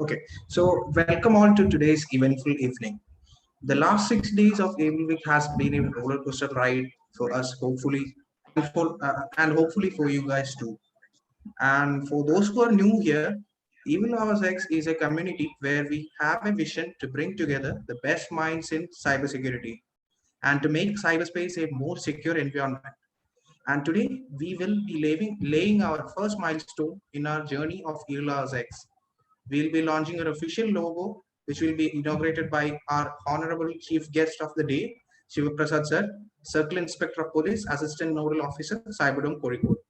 Okay, so welcome all to today's eventful evening. The last 6 days of EvilWeek has been a roller coaster ride for us, hopefully, and hopefully for you guys too. And for those who are new here, EvilHoursX is a community where we have a vision to bring together the best minds in cybersecurity and to make cyberspace a more secure environment. And today we will be laying our first milestone in our journey of EvilHoursX. We'll be launching an official logo, which will be inaugurated by our honorable chief guest of the day, Shiva Prasad sir, Circle Inspector of Police, Assistant Nodal Officer, Cyberdome Kozhikode.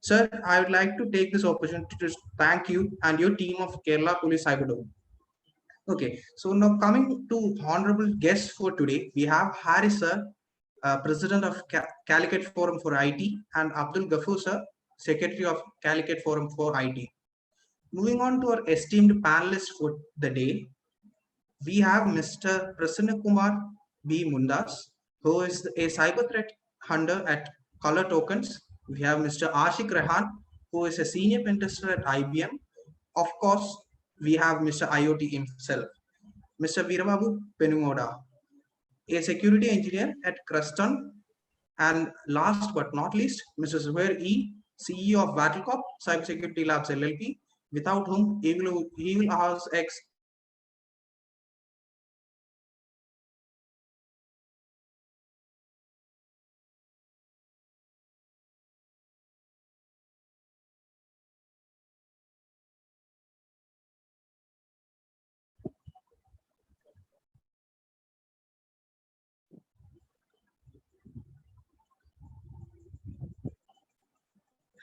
Sir, I would like to take this opportunity to thank you and your team of Kerala Police Cyberdome. Okay, so now coming to honorable guests for today, we have Haris sir, President of Calicut Forum for IT, and Abdul Ghaffur sir, Secretary of Calicut Forum for IT. Moving on to our esteemed panelists for the day, we have Mr. Prasannakumar B. Mundas, who is a cyber threat hunter at ColorTokens. We have Mr. Ashiq Rehan, who is a senior pen tester at IBM. Of course, we have Mr. IoT himself, Mr. Veerababu Penugonda, a security engineer at Crestron. And last but not least, Mr. Zuhair E., CEO of Wattlecorp CyberSecurity Labs LLP, without whom EvilHoursX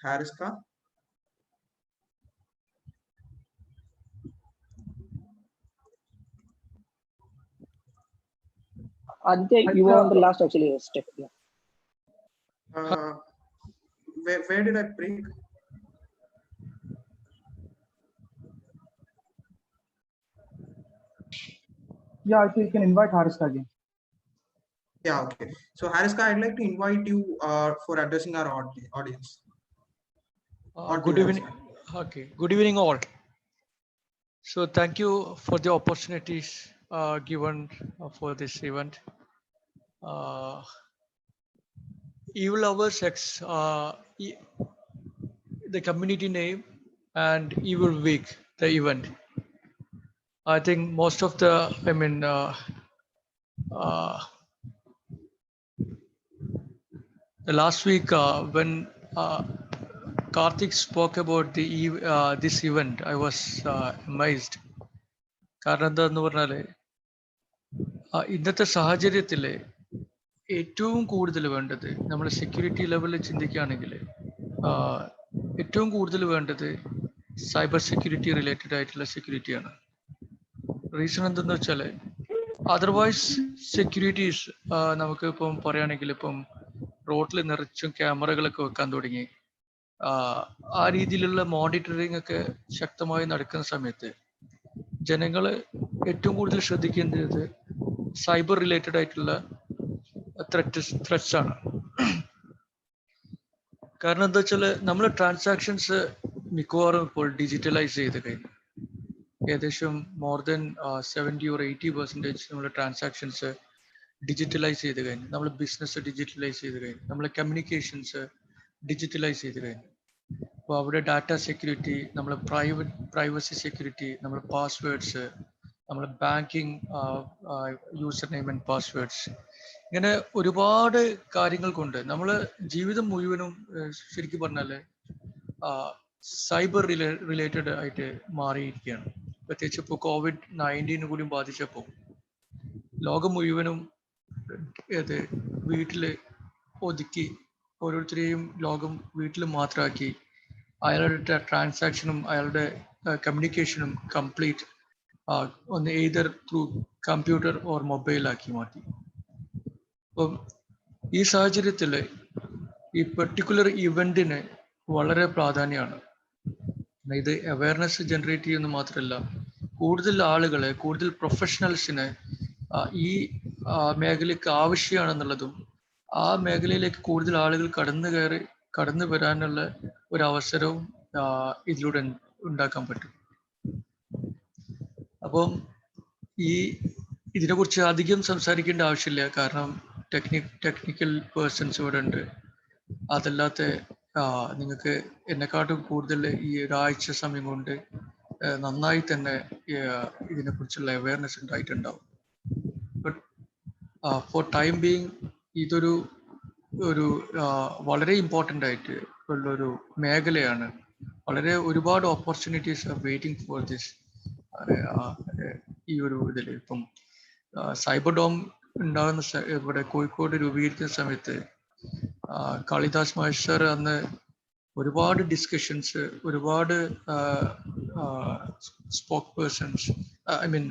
Hariska. Aditya, you were on the last actually step. Yeah. Where did I break? Yeah, so you can invite Hariska again. Yeah, okay. So Hariska, I'd like to invite you for addressing our audience. Good evening. Okay, good evening all. So thank you for the opportunities given for this event. EvilHoursX, the community name, and EvilWeek, the event. I think most of the, the last week when Karthik spoke about the this event, I was amazed. കാരണം എന്താന്ന് പറഞ്ഞാല് ഇന്നത്തെ സാഹചര്യത്തില് ഏറ്റവും കൂടുതൽ വേണ്ടത് നമ്മൾ security ലെവലിൽ ചിന്തിക്കുകയാണെങ്കിൽ ഏറ്റവും കൂടുതൽ വേണ്ടത് സൈബർ സെക്യൂരിറ്റി റിലേറ്റഡ് ആയിട്ടുള്ള സെക്യൂരിറ്റിയാണ്. റീസൺ എന്തെന്ന് വെച്ചാൽ അതർവൈസ് സെക്യൂരിറ്റീസ് നമുക്ക് ഇപ്പം പറയുകയാണെങ്കിൽ ഇപ്പം റോഡിൽ നിറച്ചും ക്യാമറകളൊക്കെ വെക്കാൻ തുടങ്ങി. ആ രീതിയിലുള്ള മോണിറ്ററിംഗ് ഒക്കെ ശക്തമായി നടക്കുന്ന സമയത്ത് ജനങ്ങൾ ഏറ്റവും കൂടുതൽ ശ്രദ്ധിക്കേണ്ടത് സൈബർ റിലേറ്റഡ് ആയിട്ടുള്ള ത്രെറ്റ്സ് ആണ്. കാരണം എന്താ വെച്ചാൽ നമ്മൾ ട്രാൻസാക്ഷൻസ് മിക്കവാറും ഇപ്പോൾ ഡിജിറ്റലൈസ് ചെയ്ത് കഴിഞ്ഞു. ഏകദേശം മോർ ദൻ 70 or 80% നമ്മുടെ ട്രാൻസാക്ഷൻസ് ഡിജിറ്റലൈസ് ചെയ്ത് കഴിഞ്ഞു. നമ്മൾ ബിസിനസ് ഡിജിറ്റലൈസ് ചെയ്ത് കഴിഞ്ഞു. നമ്മളെ കമ്മ്യൂണിക്കേഷൻസ് ഡിജിറ്റലൈസ് ചെയ്ത് കഴിഞ്ഞു. അപ്പോൾ അവിടെ ഡാറ്റ സെക്യൂരിറ്റി, നമ്മളെ പ്രൈവസി സെക്യൂരിറ്റി, നമ്മുടെ പാസ്വേഡ്സ്, നമ്മളെ banking user name and passwords, ഇങ്ങനെ ഒരുപാട് കാര്യങ്ങൾ കൊണ്ട് നമ്മൾ ജീവിതം മുഴുവനും ശരിക്കും പറഞ്ഞാൽ സൈബർ റിലേറ്റഡ് ആയിട്ട് മാറിയിരിക്കുകയാണ്. പ്രത്യേകിച്ച് ഇപ്പോൾ COVID-19 കൂടി ബാധിച്ചപ്പോൾ ലോകം മുഴുവനും വീട്ടിൽ ഒതുക്കി, ഓരോരുത്തരെയും ലോകം വീട്ടിൽ മാത്രമാക്കി, അയാളുടെ ട്രാൻസാക്ഷനും അയാളുടെ കമ്മ്യൂണിക്കേഷനും കംപ്ലീറ്റ് ഒന്ന് എയ്തർ ത്രൂ കമ്പ്യൂട്ടർ ഓർ മൊബൈലാക്കി മാറ്റി. അപ്പം ഈ സാഹചര്യത്തിൽ ഈ പെർട്ടിക്കുലർ ഇവന്റിന് വളരെ പ്രാധാന്യമാണ്. ഇത് അവയർനെസ് ജനറേറ്റ് ചെയ്യുന്നത് മാത്രമല്ല, കൂടുതൽ ആളുകളെ, കൂടുതൽ പ്രൊഫഷണൽസിനെ ഈ മേഖലയ്ക്ക് ആവശ്യമാണെന്നുള്ളതും ആ മേഖലയിലേക്ക് കൂടുതൽ ആളുകൾ കടന്നു വരാനുള്ള ഒരു അവസരവും ഇതിലൂടെ ഉണ്ടാക്കാൻ പറ്റും. അപ്പം ഇതിനെക്കുറിച്ച് അധികം സംസാരിക്കേണ്ട ആവശ്യമില്ല, കാരണം ടെക്നിക്കൽ പേഴ്സൺസ് ഇവിടെ ഉണ്ട്. അതല്ലാത്ത നിങ്ങൾക്ക് എന്നെക്കാട്ടും കൂടുതൽ ഈ ഒരാഴ്ച സമയം കൊണ്ട് നന്നായി തന്നെ ഇതിനെക്കുറിച്ചുള്ള അവയർനെസ് ഉണ്ടായിട്ടുണ്ടാവും. ബട്ട് ഫോർ ടൈം ബീങ് ഇതൊരു വളരെ ഇമ്പോർട്ടൻ്റ് ആയിട്ട് ഉള്ളൊരു മേഖലയാണ്. ഒരുപാട് opportunities are waiting for this. ഈ ഒരു ഇതിൽ ഇപ്പം സൈബർ ഡോം ഉണ്ടാകുന്ന ഇവിടെ കോഴിക്കോട് രൂപീകരിക്കുന്ന സമയത്ത് കാളിദാസ് മാസ്റ്റർ അന്ന് ഒരുപാട് ഡിസ്കഷൻസ്, ഒരുപാട് spoke persons, I mean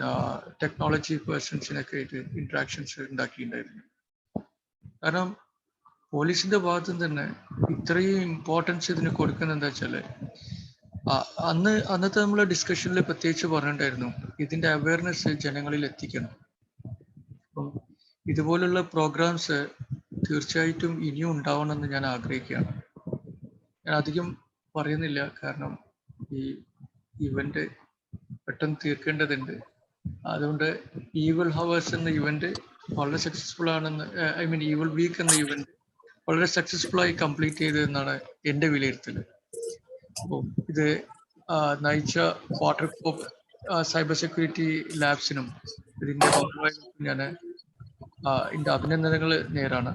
technology പേഴ്സൺസിനൊക്കെ ആയിട്ട് ഇൻട്രാക്ഷൻസ് ഉണ്ടാക്കിയിട്ടുണ്ടായിരുന്നു. കാരണം പോലീസിന്റെ ഭാഗത്തു നിന്ന് തന്നെ ഇത്രയും ഇമ്പോർട്ടൻസ് ഇതിന് കൊടുക്കുന്നത് എന്താ വെച്ചാല്, അന്നത്തെ നമ്മളെ ഡിസ്കഷനിൽ പ്രത്യേകിച്ച് പറഞ്ഞിട്ടുണ്ടായിരുന്നു ഇതിന്റെ അവയർനെസ് ജനങ്ങളിൽ എത്തിക്കണം. അപ്പം ഇതുപോലുള്ള പ്രോഗ്രാംസ് തീർച്ചയായിട്ടും ഇനിയും ഉണ്ടാവണമെന്ന് ഞാൻ ആഗ്രഹിക്കുകയാണ്. ഞാൻ അധികം പറയുന്നില്ല, കാരണം ഈ ഇവന്റ് പെട്ടെന്ന് തീർക്കേണ്ടതുണ്ട്. അതുകൊണ്ട് ഈവിൾ ഹവേഴ്സ് എന്ന ഇവന്റ് വളരെ സക്സസ്ഫുൾ ആണെന്ന്, ഐ മീൻ ഈവിൾ വീക്ക് എന്ന ഇവന്റ് വളരെ സക്സസ്ഫുൾ ആയി കംപ്ലീറ്റ് ചെയ്തതെന്നാണ് എൻ്റെ വിലയിരുത്തൽ. അപ്പോൾ ഇത് നയിച്ച വാട്ടർകോപ്പ് സൈബർ സെക്യൂരിറ്റി ലാബ്സിനും ഇതിൻ്റെ ഭാഗമായി ഞാൻ എൻ്റെ അഭിനന്ദനങ്ങൾ നേരാണ്.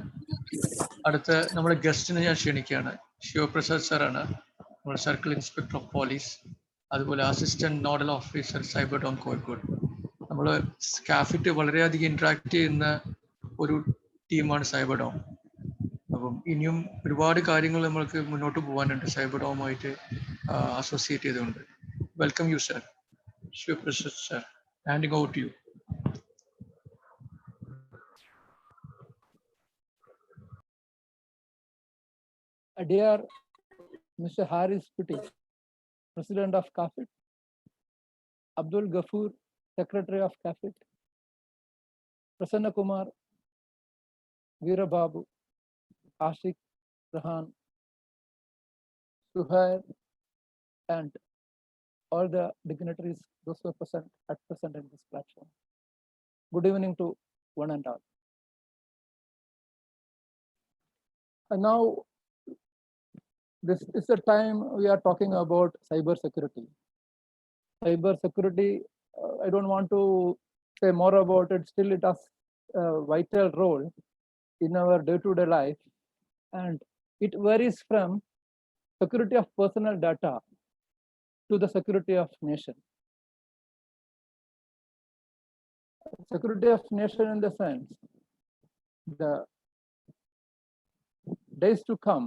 അടുത്ത നമ്മുടെ ഗസ്റ്റിനെ ഞാൻ ക്ഷണിക്കുകയാണ്. ശിവപ്രസാദ് സാറാണ്, നമ്മുടെ സർക്കിൾ ഇൻസ്പെക്ടർ ഓഫ് പോലീസ്, അതുപോലെ assistant nodal officer cyber dome Kozhikode. നമ്മൾ സ്കാഫിറ്റ് വളരെയധികം ഇൻട്രാക്ട് ചെയ്യുന്ന ഒരു ടീമാണ് സൈബർ ഡോം. അപ്പം ഇനിയും ഒരുപാട് കാര്യങ്ങൾ നമ്മൾക്ക് മുന്നോട്ട് പോകാനുണ്ട് സൈബർ ഡോമുമായിട്ട് അസോസിയേറ്റ് ചെയ്തുകൊണ്ട്. Welcome you sir. Sivaprasad sir, handing over to you. Dear Mr. Haris Putti, President of CAFIT, Abdul Ghafoor, Secretary of CAFIT, Prasannakumar, Veerababu, Ashiq, Rehan, Zuhair, and all the dignitaries, those who are at present in this platform. Good evening to one and all. And now, this is the time we are talking about cyber security. Cyber security, I don't want to say more about it. Still, it has a vital role in our day-to-day life, and it varies from security of personal data to the security of nation. Security of nation in the sense, the days to come,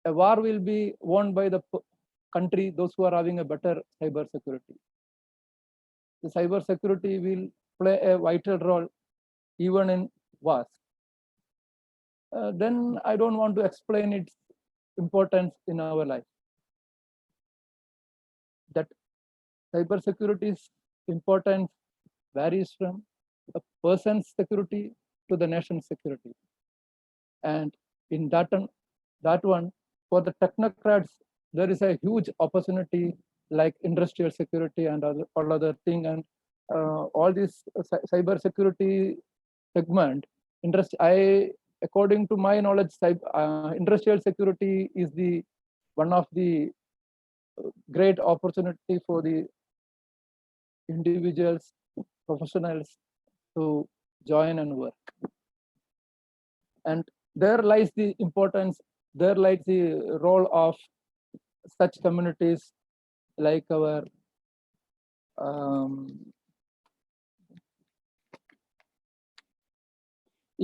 a war will be won by the country, those who are having a better cyber security. The cyber security will play a vital role even in wars. Then I don't want to explain its importance in our life. That cyber security's importance varies from a person's security to the nation's security. And in that one, for the technocrats, there is a huge opportunity like industrial security and all other thing, and all this cyber security segment. According to my knowledge, industrial security is one of the great opportunity for the individuals, professionals to join and work. And there lies the importance, there lies the role of such communities like our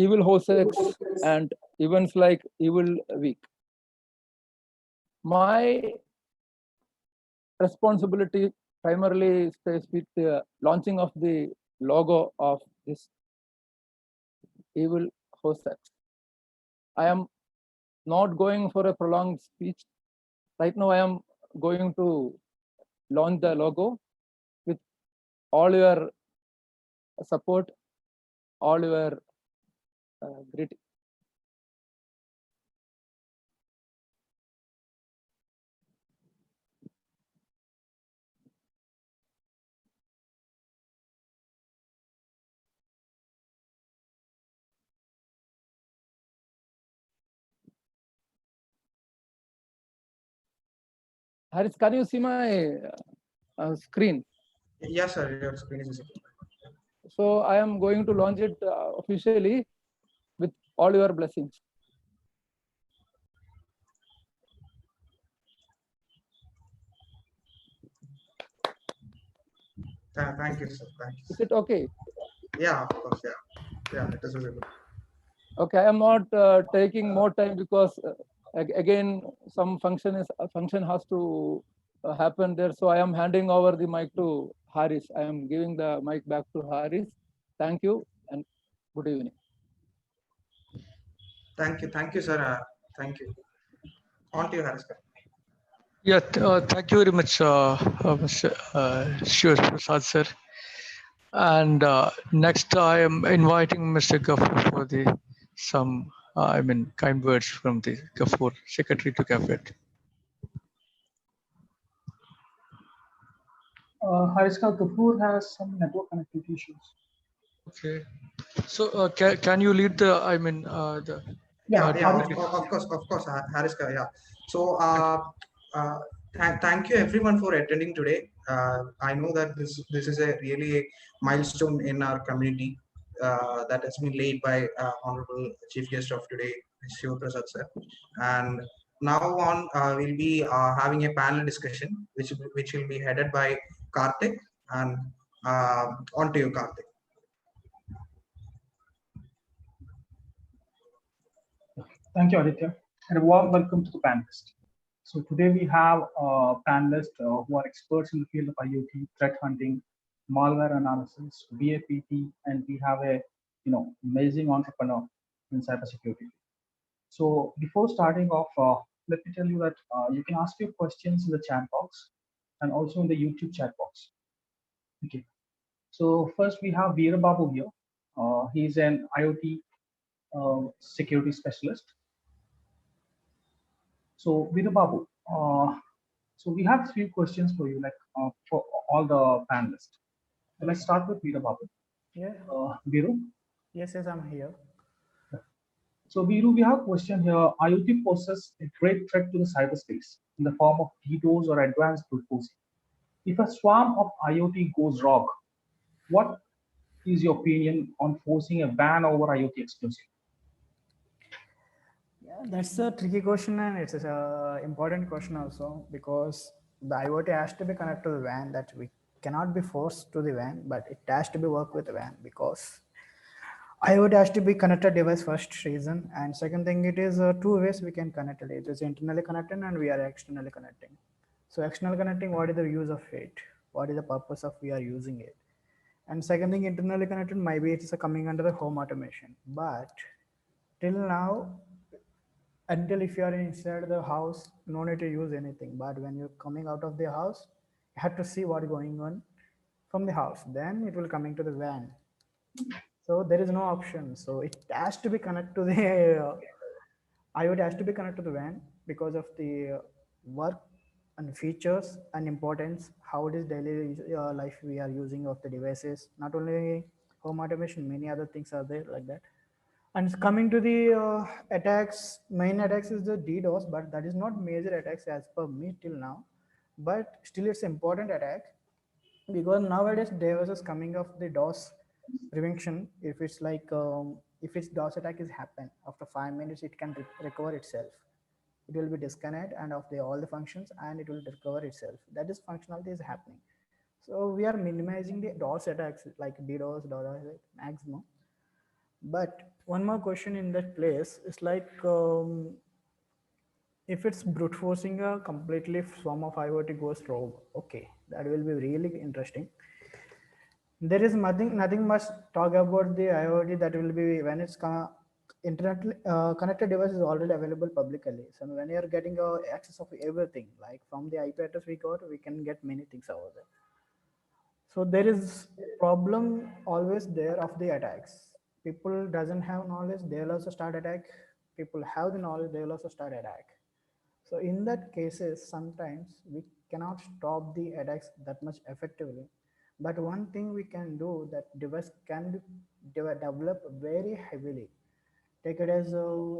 EvilHoursX and events like EvilWeek. My responsibility primarily stays with the launching of the logo of this EvilHoursX. I am not going for a prolonged speech. Right now, I am going to launch the logo with all your support, all your greeting. Haris, can you see my screen? Yes, sir. Your screen is visible. So I am going to launch it officially with all your blessings. Thank you, sir. Thank you. Is it okay? Yeah, of course. Yeah, yeah, it is visible. Okay, I am not taking more time because again some function has to happen there. So I am handing over the mic to Haris. I am giving the mic back to Haris. Thank you and good evening. Thank you, sir. Thank you. On to you, Haris. Yeah, thank you very much, Mr. Shiv Prasad, sir. And next, I am inviting Mr. Gafur for some kind words from the Gafur, Secretary to GAFET. Hariska Kapoor has some network connectivity issues. Okay. So can you lead the, Yeah, Hariska. of course, Hariska, yeah. So, thank you everyone for attending today. I know that this is a really milestone in our community that has been laid by Honorable Chief Guest of today, Shiv Prasad sir. And now on, we'll be having a panel discussion, which will be headed by Karthik. And on to you, Karthik. Thank you, Aditya, and a warm welcome to the panelists. So today we have panelists who are experts in the field of IoT, threat hunting, malware analysis, VAPT, and we have a amazing entrepreneur in cybersecurity. So before starting off, let me tell you that you can ask your questions in the chat box and also in the YouTube chat box. Okay. So first we have Veerababu here. He's an IoT security specialist. So Veerababu, so we have a few questions for you, like for all the panelists. So let's start with Veerababu. Yeah. Veeru? Yes, I'm here. So Veeru, we have a question here. IoT poses a great threat to the cyberspace in the form of DDoS or advanced brute forcing. If a swarm of IoT goes rogue, what is your opinion on forcing a ban over IoT exclusively? Yeah, that's a tricky question, and it's an important question also, because the IoT has to be connected to the WAN. That we cannot be forced to the WAN, but it has to be work with the WAN, because IoT has to be connected device first reason, and second thing, it is two ways we can connect it. It is internally connected and we are externally connecting. So external connecting, what is the use of it? What is the purpose of we are using it? And second thing, internally connected, maybe it's coming under the home automation. But till now, until if you are inside the house, no need to use anything. But when you're coming out of the house, you have to see what is going on from the house. Then it will coming to the van. So there is no option. So it has to be connected to the IoT has to be connected to the van because of the work and features and importance, how it is daily life we are using of the devices. Not only home automation, many other things are there like that. And coming to the attacks, main attacks is the DDoS, but that is not major attacks as per me till now. But still, it's important attack, because nowadays devices coming off the DOS prevention. If it's like if its DOS attack is happen after 5 minutes, it can recover itself. It will be disconnect and of the all the functions, and it will recover itself. That is functionality is happening. So we are minimizing the DOS attacks like DDoS, DOS maximum. But one more question in that place is like, if it's brute forcing a completely swarm of IoT goes rogue, okay, that will be really interesting. There is nothing much talk about the IoT that will be when it's internet connected device is already available publicly. So when you are getting access of everything, like from the IP address we got, we can get many things over there. So there is problem always there of the attacks. People doesn't have knowledge, they'll also start attack. People have the knowledge, they'll also start attack. So in that cases, sometimes we cannot stop the attacks that much effectively. But one thing we can do, that device can be developed very heavily. Take it as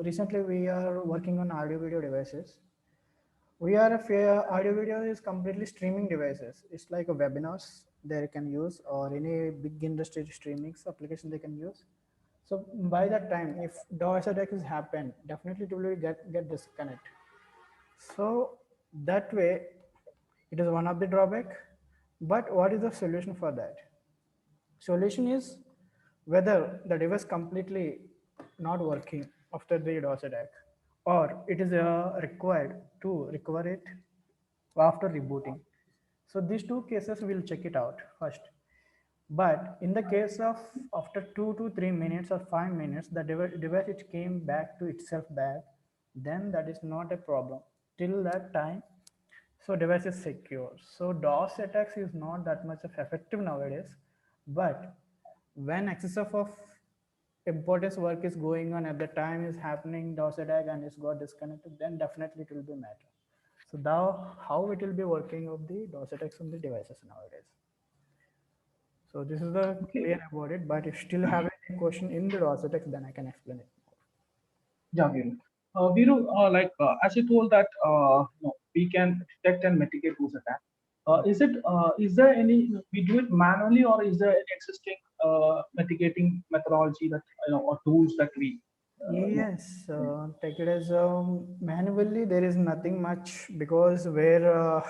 recently we are working on audio video devices. audio video is completely streaming devices. It's like a webinars they can use, or any big industry streaming application they can use. So by that time, if DOS attack has happened, definitely it will get disconnect. So that way, it is one of the drawback. But what is the solution for that? Solution is whether the device completely not working after the DOS attack, or it is required to recover it after rebooting. So these two cases we'll check it out first. But in the case of after 2 to 3 minutes or 5 minutes, the device it came back to itself back, then that is not a problem. Till that time, so device is secure. So DOS attacks is not that much of effective nowadays, but when excessive of importance work is going on at the time is happening DOS attack and it's got disconnected, then definitely it will be matter. So now how it will be working of the DOS attacks on the devices nowadays. So this is the clear about it, but if you still have any question in the DOS attacks, then I can explain it more. Yeah, Viru. Viru, as you told that we can detect and mitigate those attacks. Is there any, we do it manually, or is there any existing mitigating methodology that or tools that we Yes, take it as manually there is nothing much, because where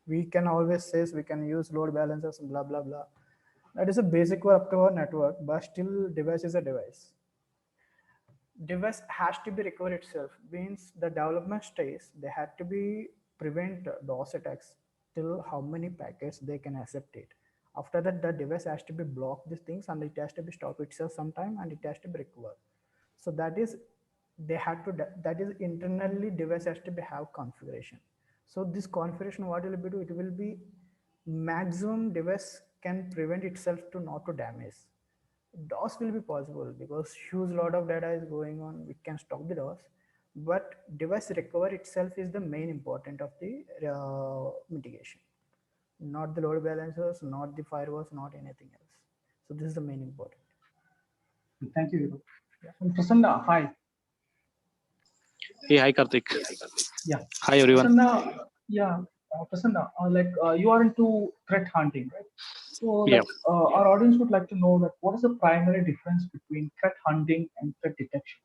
we can always say we can use load balancers and blah blah blah. That is a basic work to our network, but still device is a device. Device has to be recovered itself, means the development stage they had to be prevent DOS attacks till how many packets they can accept it. After that, the device has to be blocked these things and it has to be stop itself sometime and it has to be recovered. So that is they had to that is internally device has to be have configuration. So this configuration what will be do, it will be maximum device can prevent itself to not to damage. DOS will be possible because huge lot of data is going on. We can stop the DOS, but device recover itself is the main important of the mitigation, not the load balancers, not the firewalls, not anything else. So this is the main important. Thank you, Viru. Yeah. Prasanna, hi. Hey, hi Karthik. Yeah. Hi everyone. Prasanna, yeah, Prasanna, you are into threat hunting, right? So Yeah. Our audience would like to know that what is the primary difference between threat hunting and threat detection?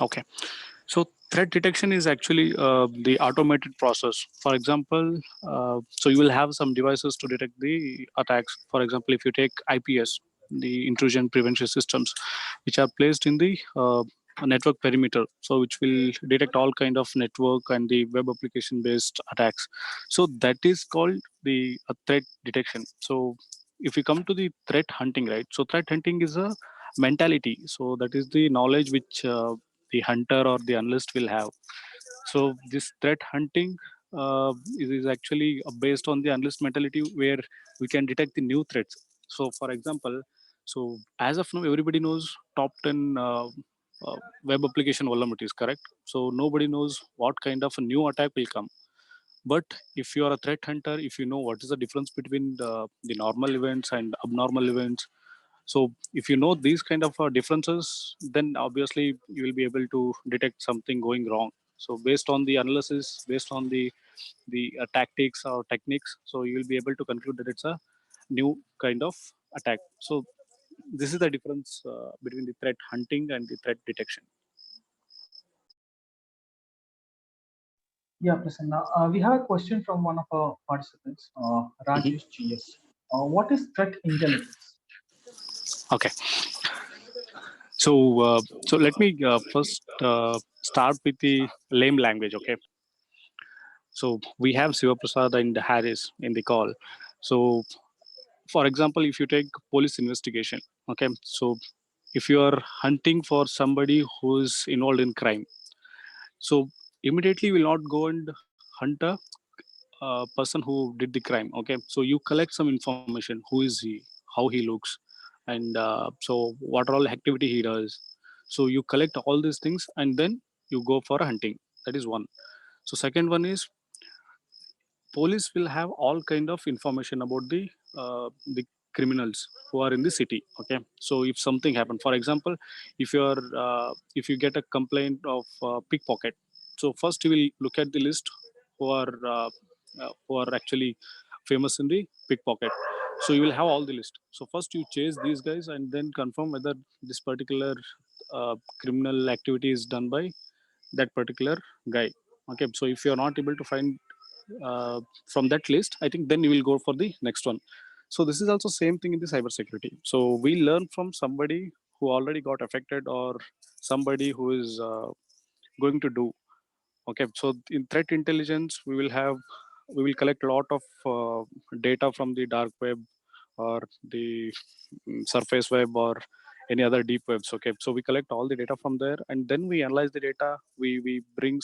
Okay. So threat detection is actually the automated process. For example, so you will have some devices to detect the attacks. For example, if you take IPS, the intrusion prevention systems, which are placed in the network perimeter, so which will detect all kind of network and the web application based attacks. So that is called the threat detection. So if we come to the threat hunting, right? So threat hunting is a mentality. So that is the knowledge which the hunter or the analyst will have. So this threat hunting is actually based on the analyst mentality, where we can detect the new threats. So for example, so as of now, everybody knows top 10 web application vulnerabilities, correct? So nobody knows what kind of a new attack will come. But if you are a threat hunter, if you know what is the difference between the normal events and abnormal events, so if you know these kind of differences, then obviously you will be able to detect something going wrong. So based on the analysis, based on the tactics or techniques, so you will be able to conclude that it's a new kind of attack. So this is the difference between the threat hunting and the threat detection. Yeah, Prasanna, we have a question from one of our participants, Rajesh GS. What is threat intelligence? Okay. So so let me first start with the lame language. Okay. So we have Siva Prasad and Harris in the call. So for example, if you take police investigation, okay, so if you are hunting for somebody who is involved in crime, so immediately you will not go and hunt a person who did the crime. Okay, so you collect some information: who is he, how he looks, and so what all activity he does. So you collect all these things and then you go for a hunting. That is one. So second one is police will have all kind of information about the criminals who are in the city. Okay, so if something happened, for example, if you get a complaint of pickpocket, so first you will look at the list who are actually famous in the pickpocket. So you will have all the list. So first you chase these guys and then confirm whether this particular criminal activity is done by that particular guy. Okay, so if you are not able to find from that list, I think then you will go for the next one. So this is also same thing in the cybersecurity. So we learn from somebody who already got affected or somebody who is going to do. Okay, so in threat intelligence, we will collect a lot of data from the dark web or the surface web or any other deep webs. Okay, so we collect all the data from there and then we analyze the data. We bring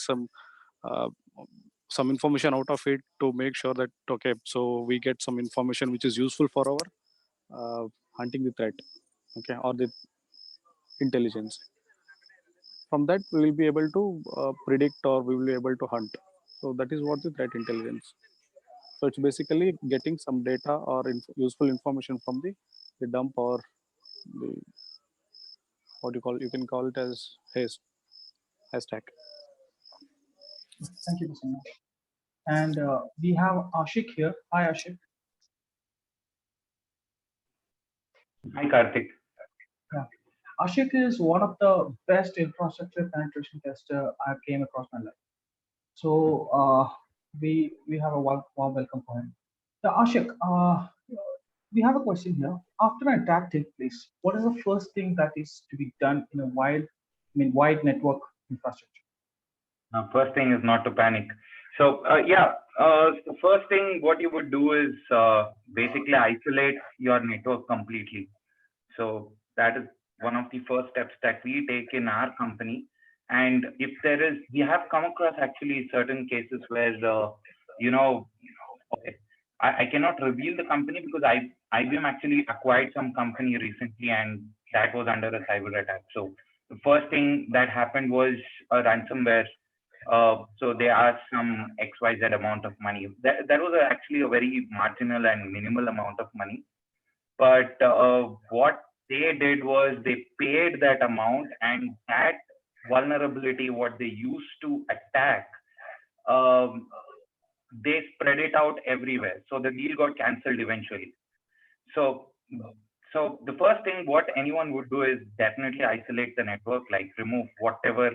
uh, some information out of it to make sure that okay, so we get some information which is useful for our hunting the threat, okay, or the intelligence. From that we will be able to predict or we will be able to hunt. So that is what the threat intelligence. So it's basically getting some data or useful information from the dump or the what you can call it as hashtag. Thank you, Prasanna. And we have Ashiq here. Hi, Ashiq. Hi, Karthik. Yeah. Ashiq is one of the best infrastructure penetration tester I came across my life. So we have a warm welcome for him. So Ashiq, we have a question here. After an attack takes place, what is the first thing that is to be done in a wide network infrastructure? First thing is not to panic. So the first thing what you would do is basically isolate your network completely. So that is one of the first steps that we take in our company. And if there is, we have come across actually certain cases where, I cannot reveal the company because IBM actually acquired some company recently and that was under a cyber attack. So the first thing that happened was a ransomware. So they asked some XYZ amount of money. That was actually a very marginal and minimal amount of money. But what they did was they paid that amount, and that vulnerability, what they used to attack, they spread it out everywhere. So the deal got cancelled eventually. So the first thing what anyone would do is definitely isolate the network, like remove whatever,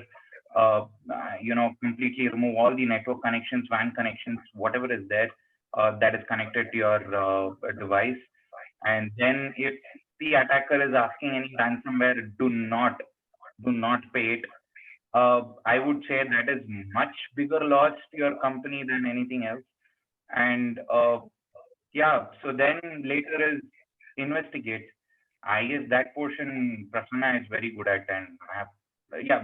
completely remove all the network connections, WAN connections, whatever is there that is connected to your device. And then if the attacker is asking any ransomware, do not pay it. I would say that is much bigger loss to your company than anything else. And so then later is investigate. I guess that portion Prasanna is very good at, and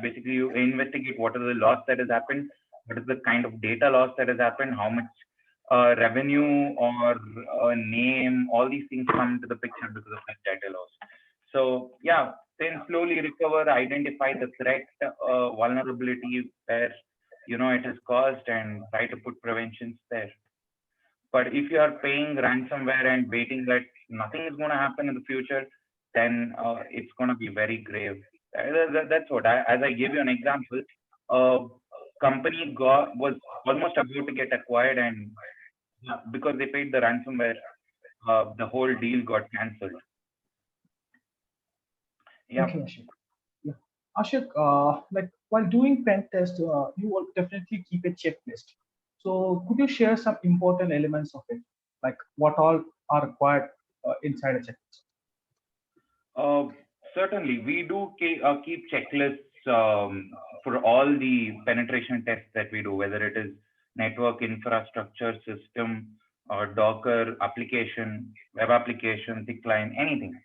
basically you investigate what is the loss that has happened, what is the kind of data loss that has happened, how much revenue or name, all these things come into the picture because of this data loss. So then slowly recover, identify the threat vulnerability where it is caused, and try to put preventions there. But if you are paying ransomware and waiting that nothing is going to happen in the future, then it's going to be very grave. That's what, as I gave you an example, company was almost about to get acquired, and because they paid the ransomware, the whole deal got cancelled. Thank you, Ashiq. Yeah. Ashiq, like while doing pen test, you will definitely keep a checklist. So could you share some important elements of it, like what all are required inside a checklist? Certainly, we do keep checklists for all the penetration tests that we do, whether it is network infrastructure, system, or Docker application, web application, thick line, anything.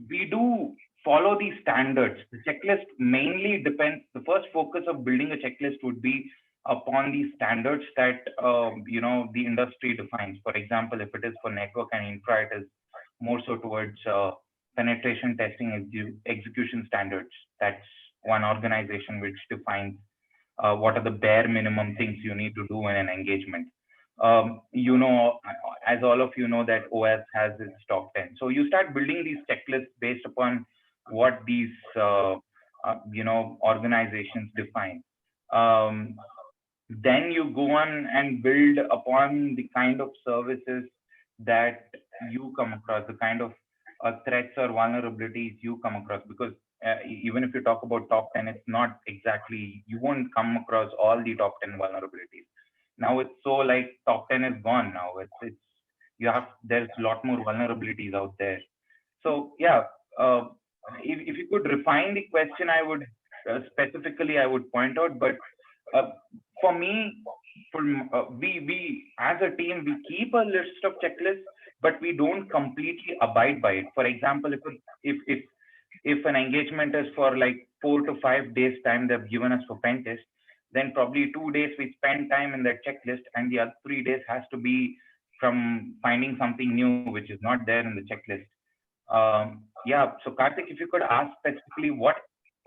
We do follow these standards. The checklist mainly depends. The first focus of building a checklist would be upon these standards that the industry defines. For example, if it is for network and infra, it is more so towards penetration testing execution standards. That's one organization which defines what are the bare minimum things you need to do in an engagement. As all of you know, that OS has its top 10. So you start building these checklists based upon what these organizations define. then you go on and build upon the kind of services that you come across, the kind of threats or vulnerabilities you come across. Because even if you talk about top 10, it's not exactly, you won't come across all the top 10 vulnerabilities. Now it's so like top 10 is gone now. It's you have, there's a lot more vulnerabilities out there. So yeah, if you could refine the question, I would specifically I would point out. But for me, we as a team, we keep a list of checklists, but we don't completely abide by it. For example, if an engagement is for like 4 to 5 days time they've given us for pen test, then probably 2 days we spend time in that checklist, and the other 3 days has to be from finding something new which is not there in the checklist. Yeah, so Karthik, if you could ask specifically what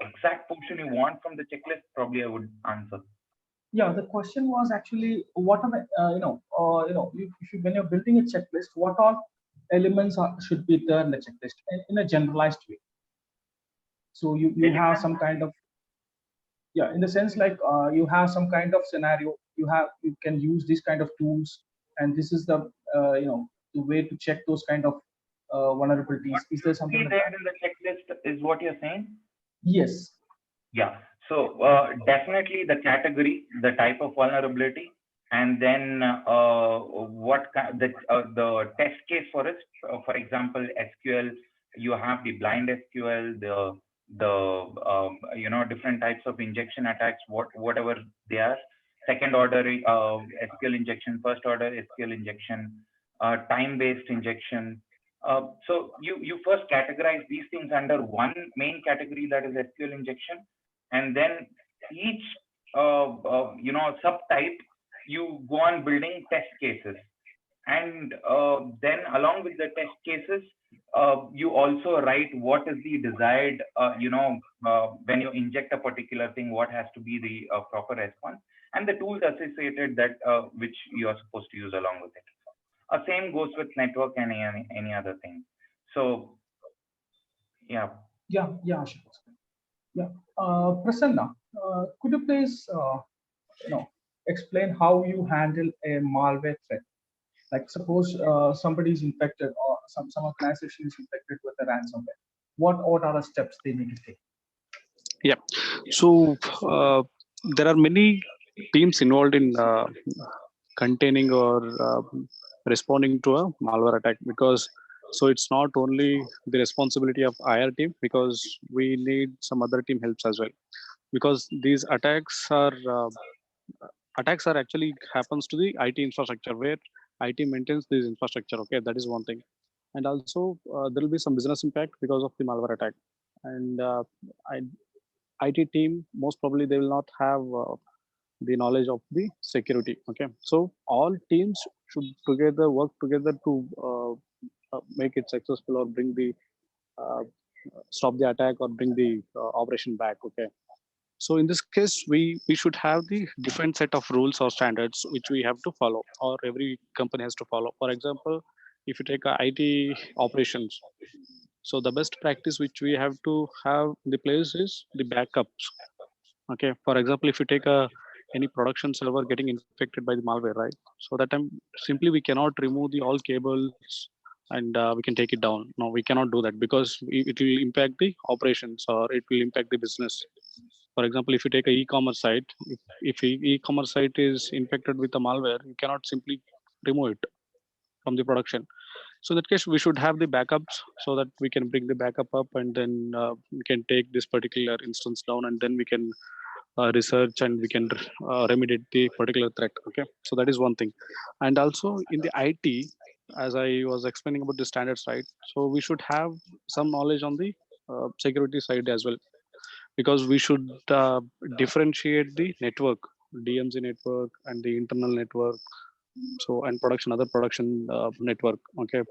exact portion you want from the checklist, probably I would answer. Yeah, the question was actually what are the when you're building a checklist, what all elements should be there in the checklist in a generalized way. So you have some kind of, yeah, in the sense like you have some kind of scenario, you can use this kind of tools, and this is the the way to check those kind of vulnerabilities. Is there something like there in the checklist is what you're saying? Yes. Yeah. So definitely the category, the type of vulnerability, and then the test case for it. For example, SQL, you have the blind SQL, the different types of injection attacks, whatever they are. Second order SQL injection, first order SQL injection, time-based injection. So you first categorize these things under one main category, that is SQL injection, and then each subtype you go on building test cases, and then along with the test cases you also write what is the desired when you inject a particular thing, what has to be the proper response, and the tools associated that which you are supposed to use along with it. Same goes with network and any other thing. So yeah. Yeah, Ashiq. Yeah, Prasanna, could you please explain how you handle a malware threat? Like suppose somebody is infected, or some organization is infected with a ransomware. What are the steps they need to take? Yeah, so there are many teams involved in containing or responding to a malware attack, because so it's not only the responsibility of IR team, because we need some other team helps as well, because these attacks are actually happens to the IT infrastructure, where IT maintains this infrastructure. Okay, that is one thing. And also there will be some business impact because of the malware attack. And IT team, most probably they will not have the knowledge of the security. Okay, so all teams should together work together to make it successful, or bring the stop the attack, or bring the operation back. Okay, so in this case, we should have the different set of rules or standards which we have to follow, or every company has to follow. For example, if you take IT operations, so the best practice which we have to have in the place is the backups. Okay, for example, if you take any production server getting infected by the malware, right? So that time simply we cannot remove the all cables and we can take it down. No, we cannot do that, because it will impact the operations, or it will impact the business. For example, if you take an e-commerce site, if e-commerce site is infected with a malware, you cannot simply remove it from the production. So in that case, we should have the backups, so that we can bring the backup up, and then we can take this particular instance down, and then we can research, and we can remediate the particular threat. Okay, so that is one thing. And also in the IT, as I was explaining about the standards, right? So we should have some knowledge on the security side as well, because we should differentiate the network, DMZ network and the internal network, so and other production network. Okay,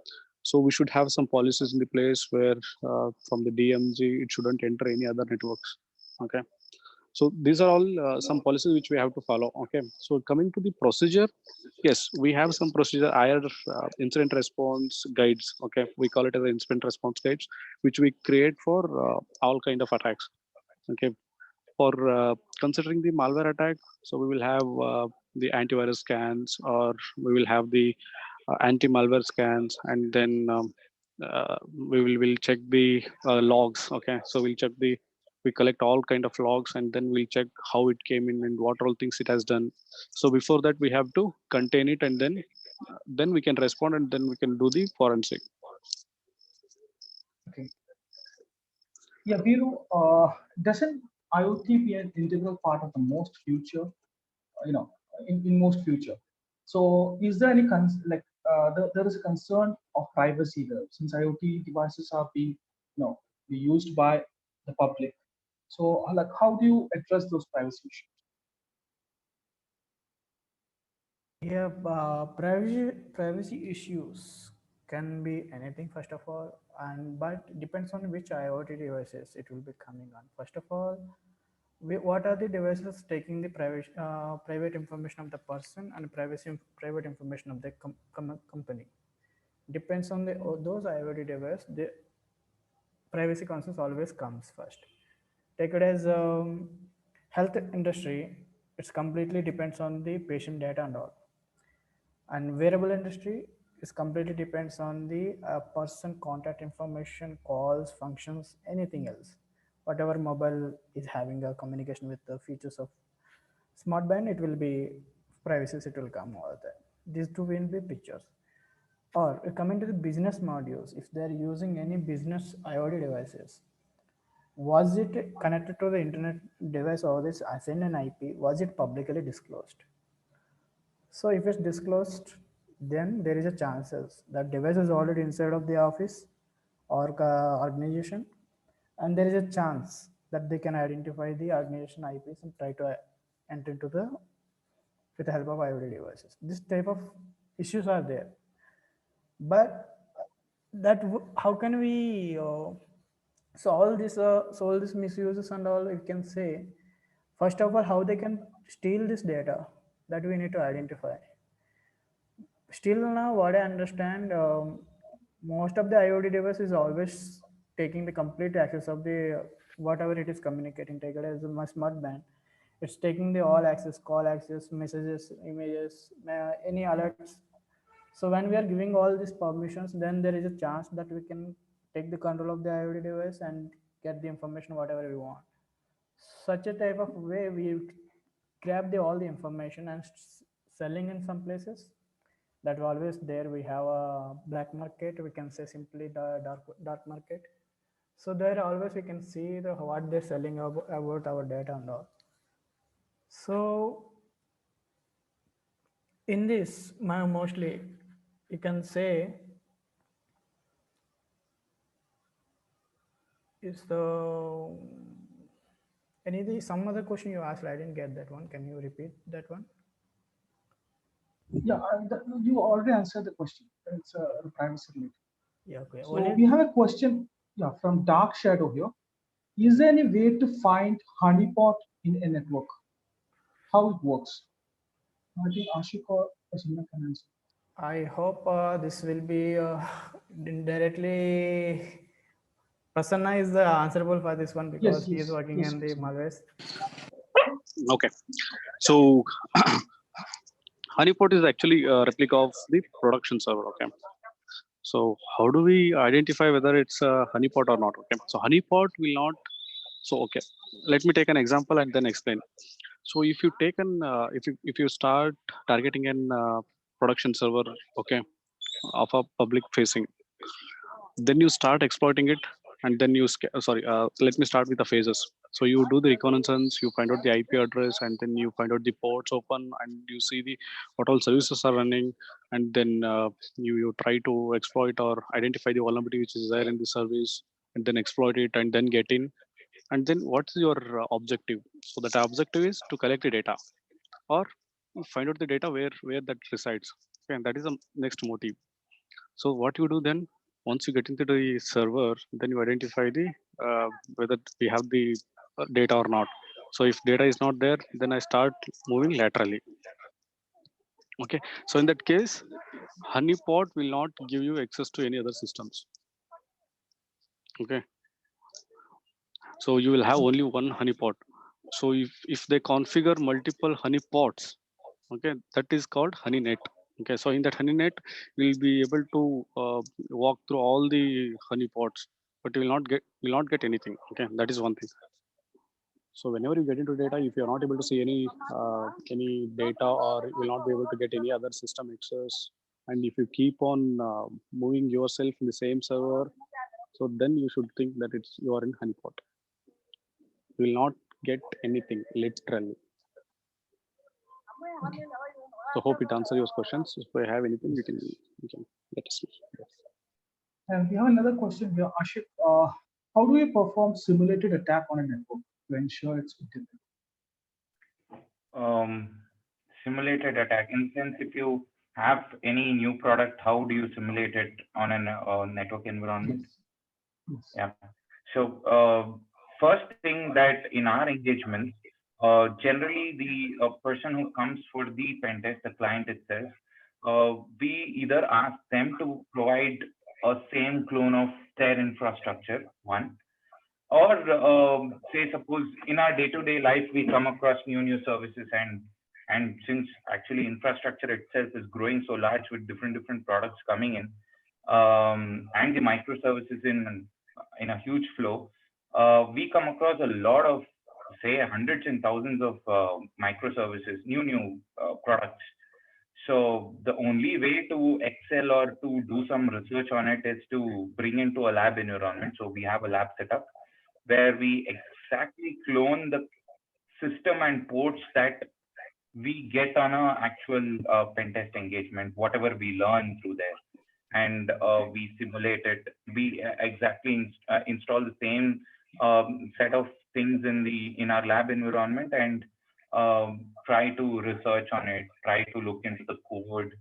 so we should have some policies in the place where from the DMZ it shouldn't enter any other networks. Okay, so these are all some policies which we have to follow. Okay, so coming to the procedure, yes, we have some procedure, IR incident response guides. Okay, we call it as incident response guides, which we create for all kind of attacks. Okay, for considering the malware attack, so we will have the antivirus scans, or we will have the anti-malware scans, and then we will check the logs. Okay, so we collect all kind of logs, and then we'll check how it came in and what all things it has done. So before that, we have to contain it, and then we can respond, and then we can do the forensic. Okay. Yeah, Viru, doesn't IoT be an integral part of the most future? In most future. So, is there any there is a concern of privacy there, since IoT devices are being be used by the public. So, like, how do you address those privacy issues? Yeah, privacy issues can be anything, first of all, but depends on which IoT devices it will be coming on. First of all, what are the devices taking the private information of the person and private information of the company? Depends on those IoT device. The privacy concerns always comes first. Take it as health industry. It's completely depends on the patient data and all. And wearable industry is completely depends on the person contact information, calls, functions, anything else. Whatever mobile is having a communication with the features of smart band, it will be privacy, it will come over there. These two will be pictures. Or coming to the business modules, if they're using any business IoT devices, was it connected to the internet device or this send an IP? Was it publicly disclosed? So if it's disclosed, then there is a chances that device is already inside of the office or organization, and there is a chance that they can identify the organization IPs and try to enter into with the help of IoT devices. This type of issues are there, but how can we solve this misuses and all? You can say, first of all, how they can steal this data, that we need to identify. Still now, what I understand, most of the IoT device is always taking the complete access of the whatever it is communicating. Take it as a smart band. It's taking the all access, call access, messages, images, any alerts. So when we are giving all these permissions, then there is a chance that we can take the control of the IoT device and get the information whatever we want. Such a type of way we grab all the information and selling in some places. That always there. We have a black market, we can say simply the dark market. So there always we can see what they're selling about our data and all. So in this, mostly you can say is some other question you asked, I didn't get that one. Can you repeat that one? Yeah, you already answered the question. It's privacy related. Yeah, okay. So we have a question, from Dark Shadow here. Is there any way to find honeypot in a network? How it works? I think Ashiq or Prasanna can answer. I hope this will be directly. Prasanna is the answerable for this one because he is working in the malwares. Okay, so honeypot is actually a replica of the production server. Okay, so how do we identify whether it's a honeypot or not? Okay, so honeypot will not. So okay, let me take an example and then explain. So if you take if you start targeting an production server, okay, of a public facing, then you start exploiting it, and then you let me start with the phases. So you do the reconnaissance, you find out the IP address, and then you find out the ports open, and you see what all services are running, and then you try to exploit or identify the vulnerability which is there in the service, and then exploit it, and then get in. And then what's your objective? So that objective is to collect the data or find out the data where that resides. Okay, and that is the next motive. So what you do then, once you get into the server, then you identify the whether we have the data or not. So if data is not there, then I start moving laterally. Okay, so in that case, honeypot will not give you access to any other systems. Okay, so you will have only one honeypot. So if they configure multiple honey pots, okay, that is called honey net. Okay, so in that honey net, we'll be able to walk through all the honey pots, but you will not get anything. Okay, that is one thing. So whenever you get into data, if you're not able to see any data, or you will not be able to get any other system access, and if you keep on moving yourself in the same server, so then you should think that you are in honeypot. You will not get anything literally. So hope it answers your questions. If I have anything, you can let us know. Yes. And we have another question here, Ashiq. How do you perform simulated attack on a network to ensure its integrity? Simulated attack, in the sense, if you have any new product, how do you simulate it on a network environment? Yes. Yeah. So first thing that in our engagement, generally the person who comes for the pen test, the client itself, we either ask them to provide a same clone of their infrastructure, one, or say suppose in our day-to-day life we come across new services, and since actually infrastructure itself is growing so large with different products coming in, and the microservices in a huge flow, we come across a lot of, say, hundreds and thousands of microservices, new products. So the only way to excel or to do some research on it is to bring into a lab environment. So we have a lab setup where we exactly clone the system and ports that we get on a actual pen test engagement, whatever we learn through there, and we simulate it. We exactly install the same set of things in our lab environment, and try to research on it, try to look into the code,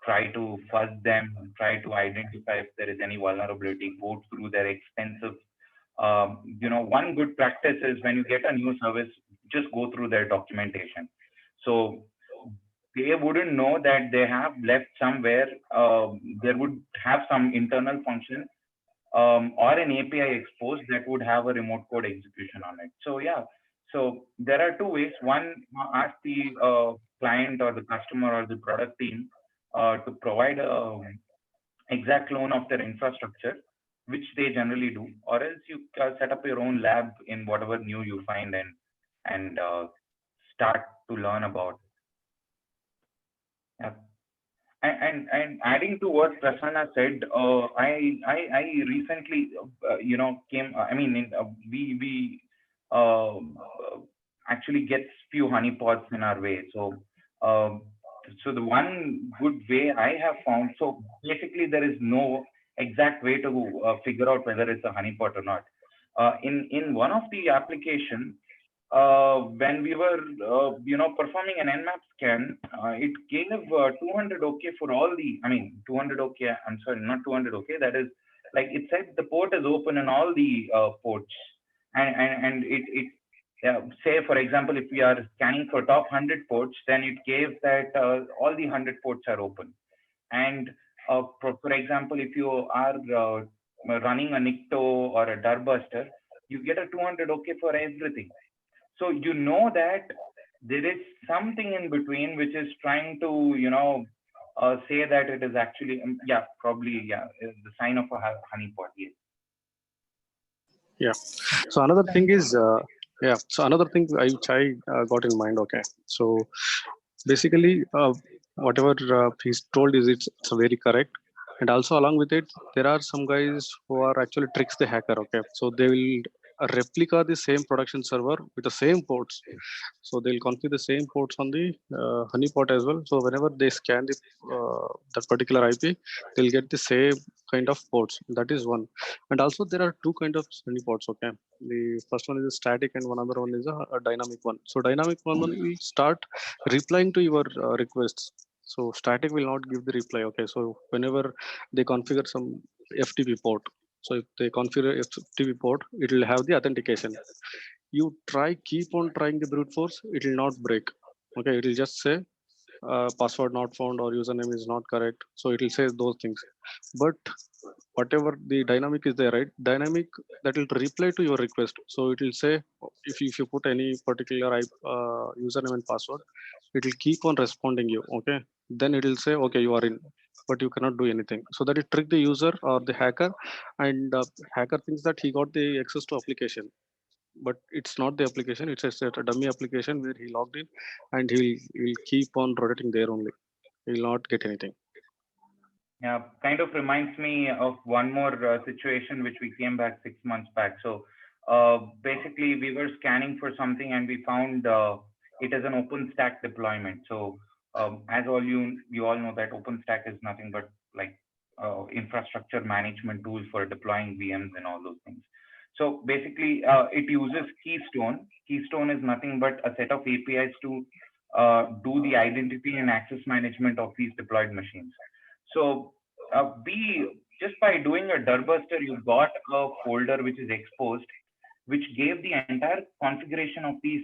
try to fuzz them, try to identify if there is any vulnerability, go through their extensive. One good practice is when you get a new service, just go through their documentation. So they wouldn't know that they have left somewhere, there would have some internal function or an API exposed that would have a remote code execution on it. So yeah, so there are two ways. One, ask the client or the customer or the product team to provide an exact clone of their infrastructure, which they generally do, or else you set up your own lab in whatever new you find and start to learn about. Yeah. And adding to what Prasanna said, I recently came. I mean, we actually get few honeypots in our way. So so the one good way I have found. So basically, there is no exact way to figure out whether it's a honeypot or not. In one of the applications, when we were performing an nmap scan, it gave 200 OK for all the, 200 OK, I'm sorry, not 200 OK, that is, like, it said the port is open in all the ports, and it say, for example, if we are scanning for top 100 ports, then it gave that all the 100 ports are open. And for example, if you are running a Nikto or a Durbuster, you get a 200 OK for everything. So you know that there is something in between which is trying to, say that it is actually, probably the sign of a honeypot. Yes. Yeah. So another thing is, So another thing which I got in mind. Okay. So basically, whatever he's told is it's very correct. And also along with it, there are some guys who are actually tricks the hacker. Okay. So they will replica the same production server with the same ports. So they'll configure the same ports on the honeypot as well. So whenever they scan that particular IP, they'll get the same kind of ports. That is one. And also there are two kind of honeypots. Okay. The first one is a static, and one other one is a dynamic one. So dynamic one will start replying to your requests. So static will not give the reply. Okay. So whenever they configure some FTP port, so if they configure FTP port, it will have the authentication. You keep on trying the brute force, it will not break. Okay, it will just say password not found or username is not correct. So it will say those things. But whatever the dynamic is there, right? Dynamic that will reply to your request. So it will say, if you put any particular username and password, it will keep on responding you. Okay. Then it will say, okay, you are in, but you cannot do anything. So that it trick the user or the hacker, and hacker thinks that he got the access to application, but it's not the application. It's just a dummy application where he logged in, and he'll keep on rotating there only. He will not get anything. Yeah, kind of reminds me of one more situation which we came back 6 months back. So basically, we were scanning for something and we found it as an OpenStack deployment. So as you all know that OpenStack is nothing but like infrastructure management tool for deploying VMs and all those things. So basically, it uses Keystone. Keystone is nothing but a set of APIs to do the identity and access management of these deployed machines. So we, just by doing a dirbuster, you got a folder which is exposed, which gave the entire configuration of these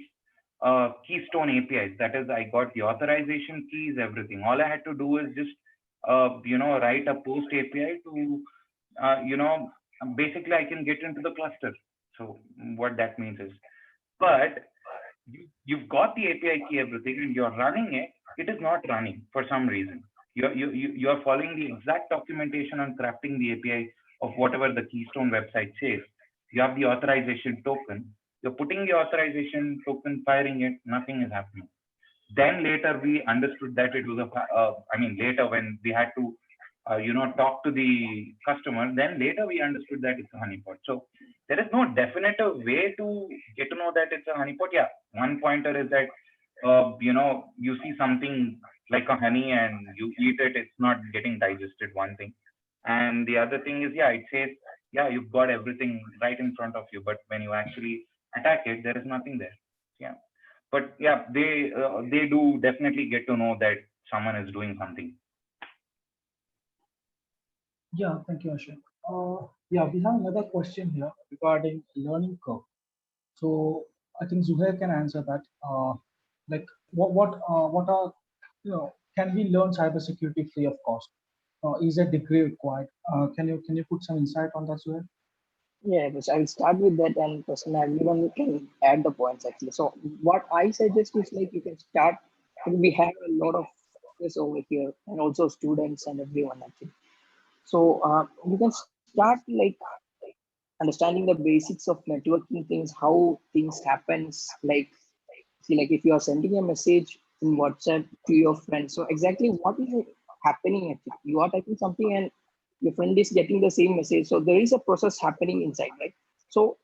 Keystone APIs. That is, I got the authorization keys, everything. All I had to do is just write a post API to basically I can get into the cluster. So what that means is, but you've got the API key, everything, and you're running it. It is not running for some reason. You're following the exact documentation on crafting the API of whatever the Keystone website says. You have the authorization token. You're putting the authorization token, firing it, nothing is happening. Then later we understood that it was later when we had to, talk to the customer, then later we understood that it's a honeypot. So there is no definitive way to get to know that it's a honeypot. Yeah, one pointer is that, you see something like a honey and you eat it, it's not getting digested, one thing. And the other thing is, yeah, it says, yeah, you've got everything right in front of you, but when you actually attack it, there is nothing there. Yeah. But yeah, they do definitely get to know that someone is doing something. Yeah, thank you, Ashiq. Yeah, we have another question here regarding learning curve. So I think Zuhair can answer that. Like, what are, can we learn cybersecurity free of cost? Is a degree required? Can you put some insight on that, Zuhair? Yeah, yes, I will start with that, and personally, everyone can add the points actually. So what I suggest is like you can start. We have a lot of this over here, and also students and everyone actually. So you can start like understanding the basics of networking things, how things happens. Like, see, like if you are sending a message in WhatsApp to your friend, so exactly what is happening actually? You are typing something and your friend is getting the same message. So there is a process happening inside, right? So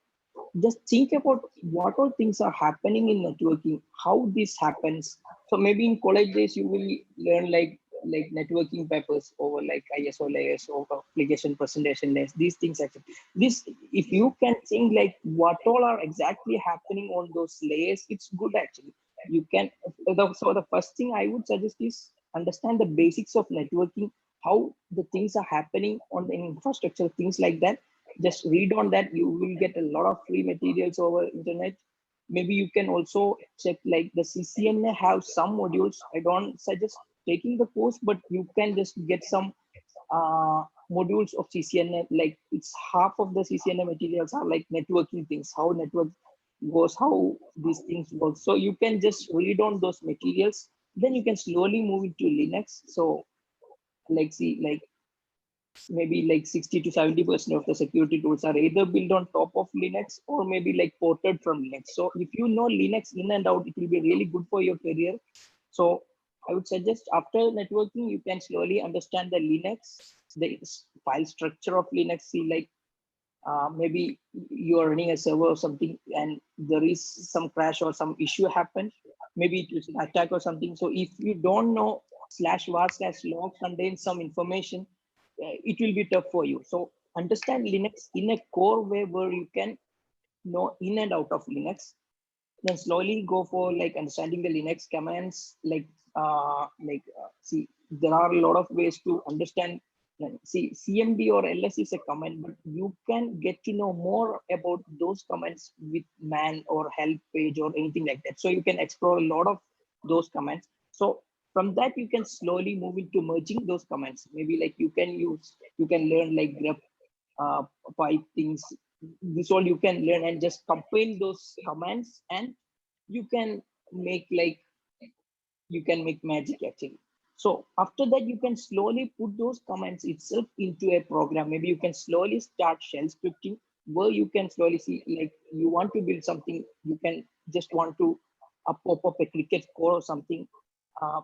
just think about what all things are happening in networking, how this happens. So maybe in college days you will learn like networking papers over like ISO layers or application presentation layers, these things actually. This, if you can think like what all are exactly happening on those layers, it's good actually. You can, so the first thing I would suggest is understand the basics of networking, how the things are happening on the infrastructure, things like that. Just read on that. You will get a lot of free materials over internet. Maybe you can also check like the CCNA have some modules. I don't suggest taking the course, but you can just get some modules of CCNA. Like it's half of the CCNA materials are like networking things, how network goes, how these things work. So you can just read on those materials. Then you can slowly move into Linux. So like see, like maybe like 60 to 70% of the security tools are either built on top of Linux or maybe like ported from Linux. So if you know Linux in and out, it will be really good for your career. So I would suggest after networking, you can slowly understand the Linux, the file structure of Linux. See, like maybe you are running a server or something and there is some crash or some issue happened. Maybe it was an attack or something. So if you don't know /var/log contains some information, it will be tough for you. So understand Linux in a core way where you can know in and out of Linux. Then slowly go for like understanding the Linux commands. See, there are a lot of ways to understand. See, CMD or LS is a command, but you can get to know more about those commands with man or help page or anything like that. So you can explore a lot of those commands. So from that, you can slowly move into merging those commands. Maybe like you can learn like grep pipe things. This all you can learn and just compile those commands, and you can make magic actually. So after that, you can slowly put those commands itself into a program. Maybe you can slowly start shell scripting, where you can slowly see, like, you want to build something, you can just want to pop up a cricket score or something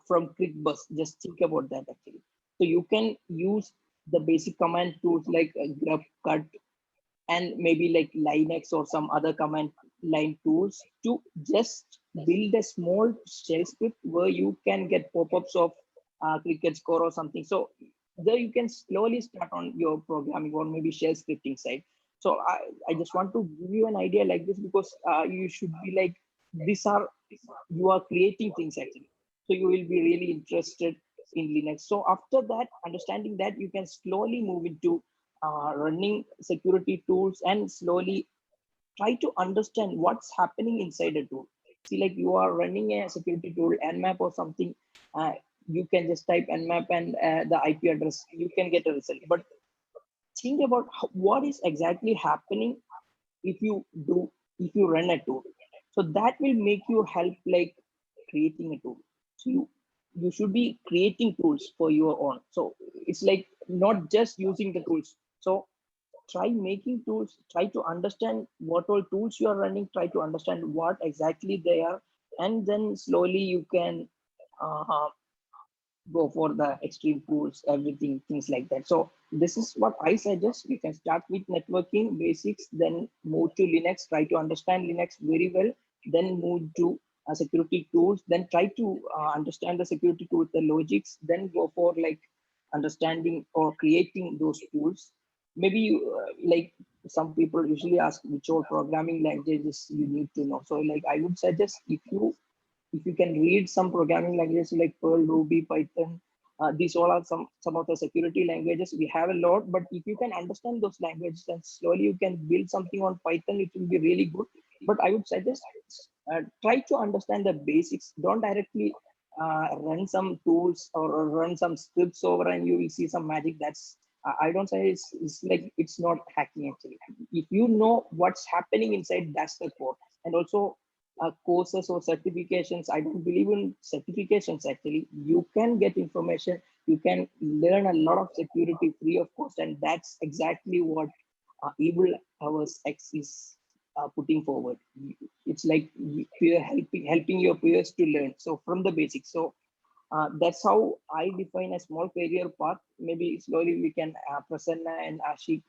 from ClickBus. Just think about that actually. So you can use the basic command tools like grep, cut, and maybe like Linux or some other command line tools to just build a small shell script where you can get pop-ups of cricket score or something. So there you can slowly start on your programming or maybe shell scripting side. So I just want to give you an idea like this, because you should be like, you are creating things actually. So you will be really interested in Linux. So after that, understanding that, you can slowly move into running security tools and slowly try to understand what's happening inside a tool. See, like, you are running a security tool, nmap or something, you can just type nmap and the IP address, you can get a result. But think about what is exactly happening if you run a tool. So that will make you help like creating a tool. So you should be creating tools for your own. So it's like not just using the tools. So try making tools, try to understand what all tools you are running, try to understand what exactly they are, and then slowly you can uh, go for the extreme tools, everything, things like that. So this is what I suggest. You can start with networking basics, then move to Linux, try to understand Linux very well, then move to security tools, then try to understand the security tools, the logics, then go for like understanding or creating those tools. Maybe you, like, some people usually ask which all programming languages you need to know. So like I would suggest, if you can read some programming languages like Perl, Ruby, Python, these all are some of the security languages. We have a lot, but if you can understand those languages and slowly you can build something on Python, it will be really good. But I would suggest try to understand the basics. Don't directly run some tools or run some scripts over and you will see some magic. That's I don't say it's like it's not hacking actually. If you know what's happening inside, that's the core. And also courses or certifications. I don't believe in certifications actually. You can get information, you can learn a lot of security free of cost, and that's exactly what EvilHoursX is putting forward. It's like peer helping your peers to learn. So from the basics. So that's how I define a small career path. Maybe slowly we can Prasanna and Ashiq,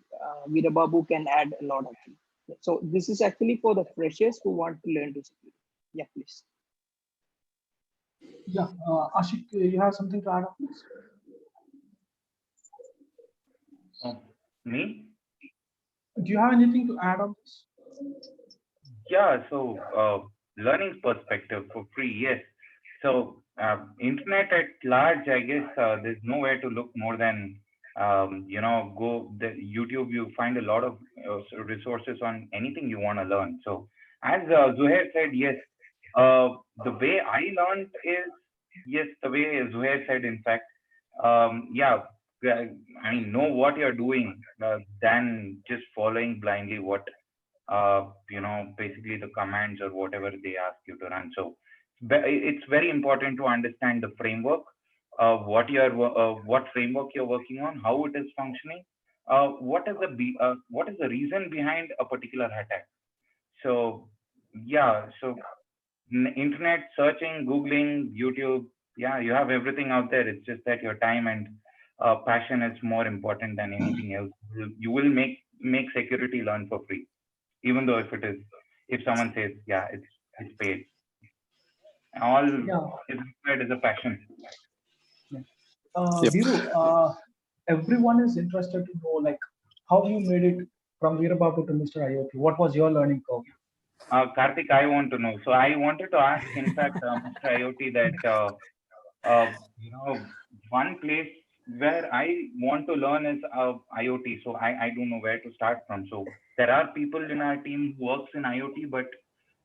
Veerababu can add a lot actually. So this is actually for the freshers who want to learn to security. Yeah, please. Yeah, Ashiq, you have something to add on this? Me? Do you have anything to add on this? Yeah, so learning perspective for free, yes. So internet at large, I guess there's nowhere to look more than go the YouTube. You find a lot of resources on anything you want to learn. So as Zuhair said, yes, the way I learned is yes, the way Zuhair said. In fact, yeah, I mean, know what you're doing than just following blindly what basically the commands or whatever they ask you to run. So it's very important to understand the framework, what framework you're working on, how it is functioning, what is the reason behind a particular attack. So yeah, so internet searching, Googling, YouTube, yeah, you have everything out there. It's just that your time and passion is more important than anything else. You will make security learn for free, even though if someone says, yeah, it's paid. All Yeah. is required is a passion. Yeah. Yep. Viru, everyone is interested to know like how you made it from Veerababu to Mr. IoT. What was your learning curve? Karthik, I want to know. So I wanted to ask, in fact, Mr. IoT, that one place where I want to learn is IoT. So I don't know where to start from. So there are people in our team who works in IoT, but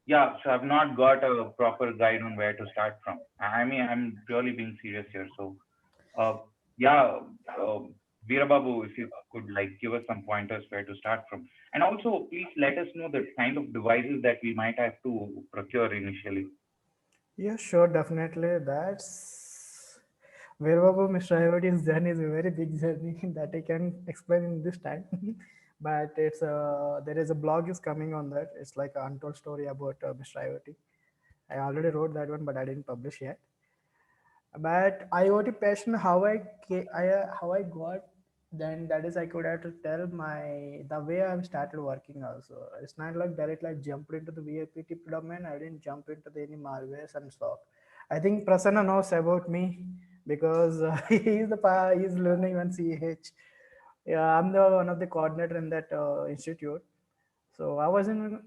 yeah, so I've not got a proper guide on where to start from. I mean, I'm really being serious here. So, yeah, Veerababu, if you could like give us some pointers where to start from. And also, please let us know the kind of devices that we might have to procure initially. Yeah, sure, definitely. That's Veerababu Mr. IoT's journey is a very big journey that I can explain in this time. But it's there is a blog is coming on that. It's like an untold story about Mr. IoT. I already wrote that one, but I didn't publish yet. But IoT passion, how I got, then that is I could have to tell my the way I've started working also. It's not like directly I jumped into the VAPT domain. I didn't jump into any malwares and stuff. I think Prasanna knows about me because he's learning on CH. Yeah, I'm the one of the coordinator in that institute. So I was in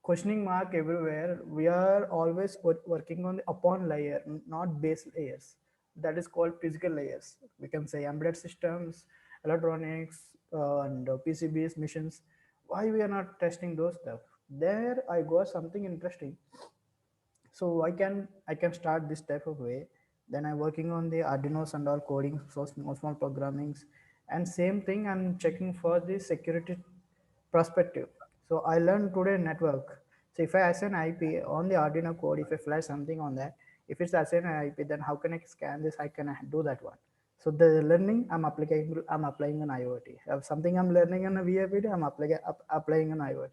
questioning mark everywhere. We are always working on the upon layer, not base layers. That is called physical layers. We can say embedded systems, electronics, and PCBs, missions. Why we are not testing those stuff? There I got something interesting. So I can start this type of way. Then I'm working on the Arduinos and all coding, so small programmings, and same thing I'm checking for the security perspective. So I learned today network. So if I assign IP on the Arduino code, if I flash something on that, if it's assigned an IP, then how can I scan this? I can do that one. So the learning I'm applying on IoT. If something I'm learning on a VAPD, I'm applying on IoT.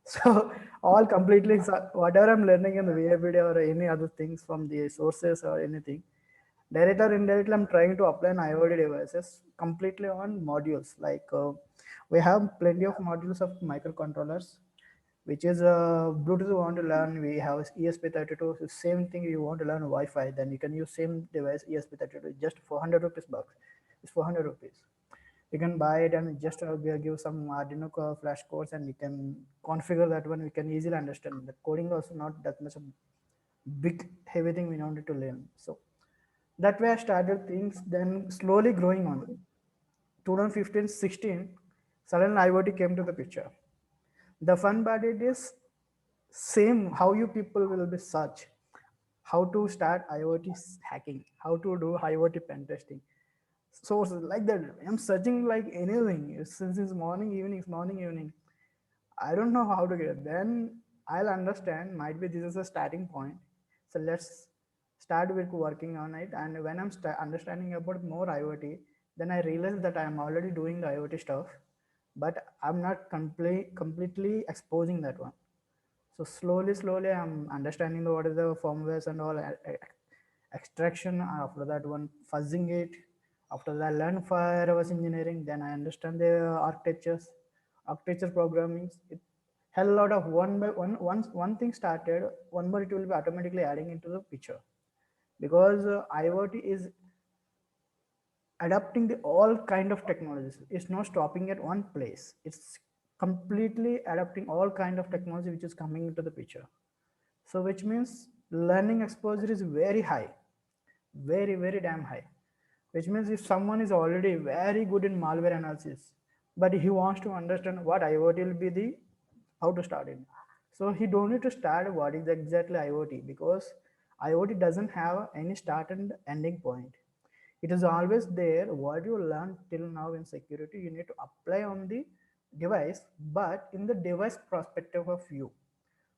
So all completely whatever I'm learning in the VAPD or any other things from the sources or anything, direct or indirectly, I'm trying to apply an IoT devices completely on modules. Like we have plenty of modules of microcontrollers, which is Bluetooth you want to learn. We have ESP32. So same thing you want to learn Wi-Fi, then you can use same device ESP32. Just 400 rupees bucks. It's 400 rupees. You can buy it and just give some Arduino flash codes, and you can configure that one. We can easily understand. The coding also not that much a big heavy thing we wanted to learn. So that way I started things, then slowly growing on. 2015-16, suddenly IoT came to the picture. The fun part it is same how you people will be search, how to start IoT hacking, how to do IoT pen testing. So like that, I'm searching like anything since morning, evening. I don't know how to get it. Then I'll understand. Might be this is a starting point. So let's start with working on it. And when I'm understanding about more IoT, then I realize that I'm already doing the IoT stuff, but I'm not completely exposing that one. So slowly, I'm understanding what is the firmwares and all extraction. After that, one fuzzing it. After that, I learn firewall engineering. Then I understand the architecture programming. It hell lot of one by one. Once one thing started, one more it will be automatically adding into the picture, because IoT is adapting the all kind of technologies. It's not stopping at one place. It's completely adapting all kind of technology which is coming into the picture. So which means learning exposure is very high, very damn high. Which means if someone is already very good in malware analysis, but he wants to understand what IoT will be the how to start it. So he don't need to start what is exactly IoT, because IoT doesn't have any start and ending point. It is always there. What you learn till now in security, you need to apply on the device, but in the device perspective of you,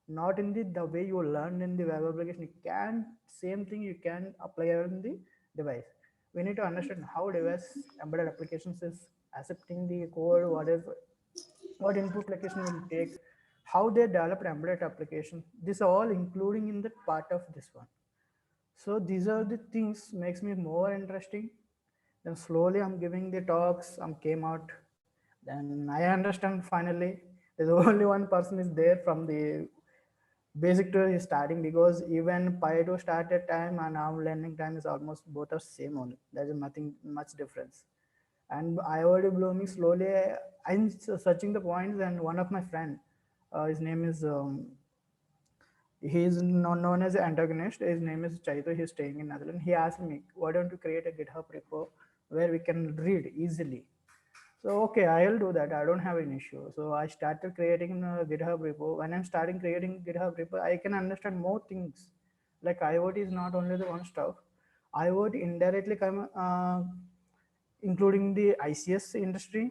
not in the way you learn in the web application. You can same thing you can apply on the device. We need to understand how device embedded applications is accepting the code, what input application will take, how they develop embedded application. This all including in the part of this one. So these are the things makes me more interesting. Then slowly I'm giving the talks, came out. Then I understand finally there's only one person is there from the basic to starting, because even pi to start at time and now learning time is almost both are same only. There is nothing much difference. And I already blooming slowly. I'm searching the points, and one of my friend, his name is he is known as an antagonist. His name is Chaito. He's staying in Netherlands. He asked me, why don't you create a GitHub repo where we can read easily? So okay, I'll do that. I don't have an issue. So I started creating a GitHub repo. When I'm starting creating GitHub repo, I can understand more things. Like IoT is not only the one stuff. IoT indirectly come including the ICS industry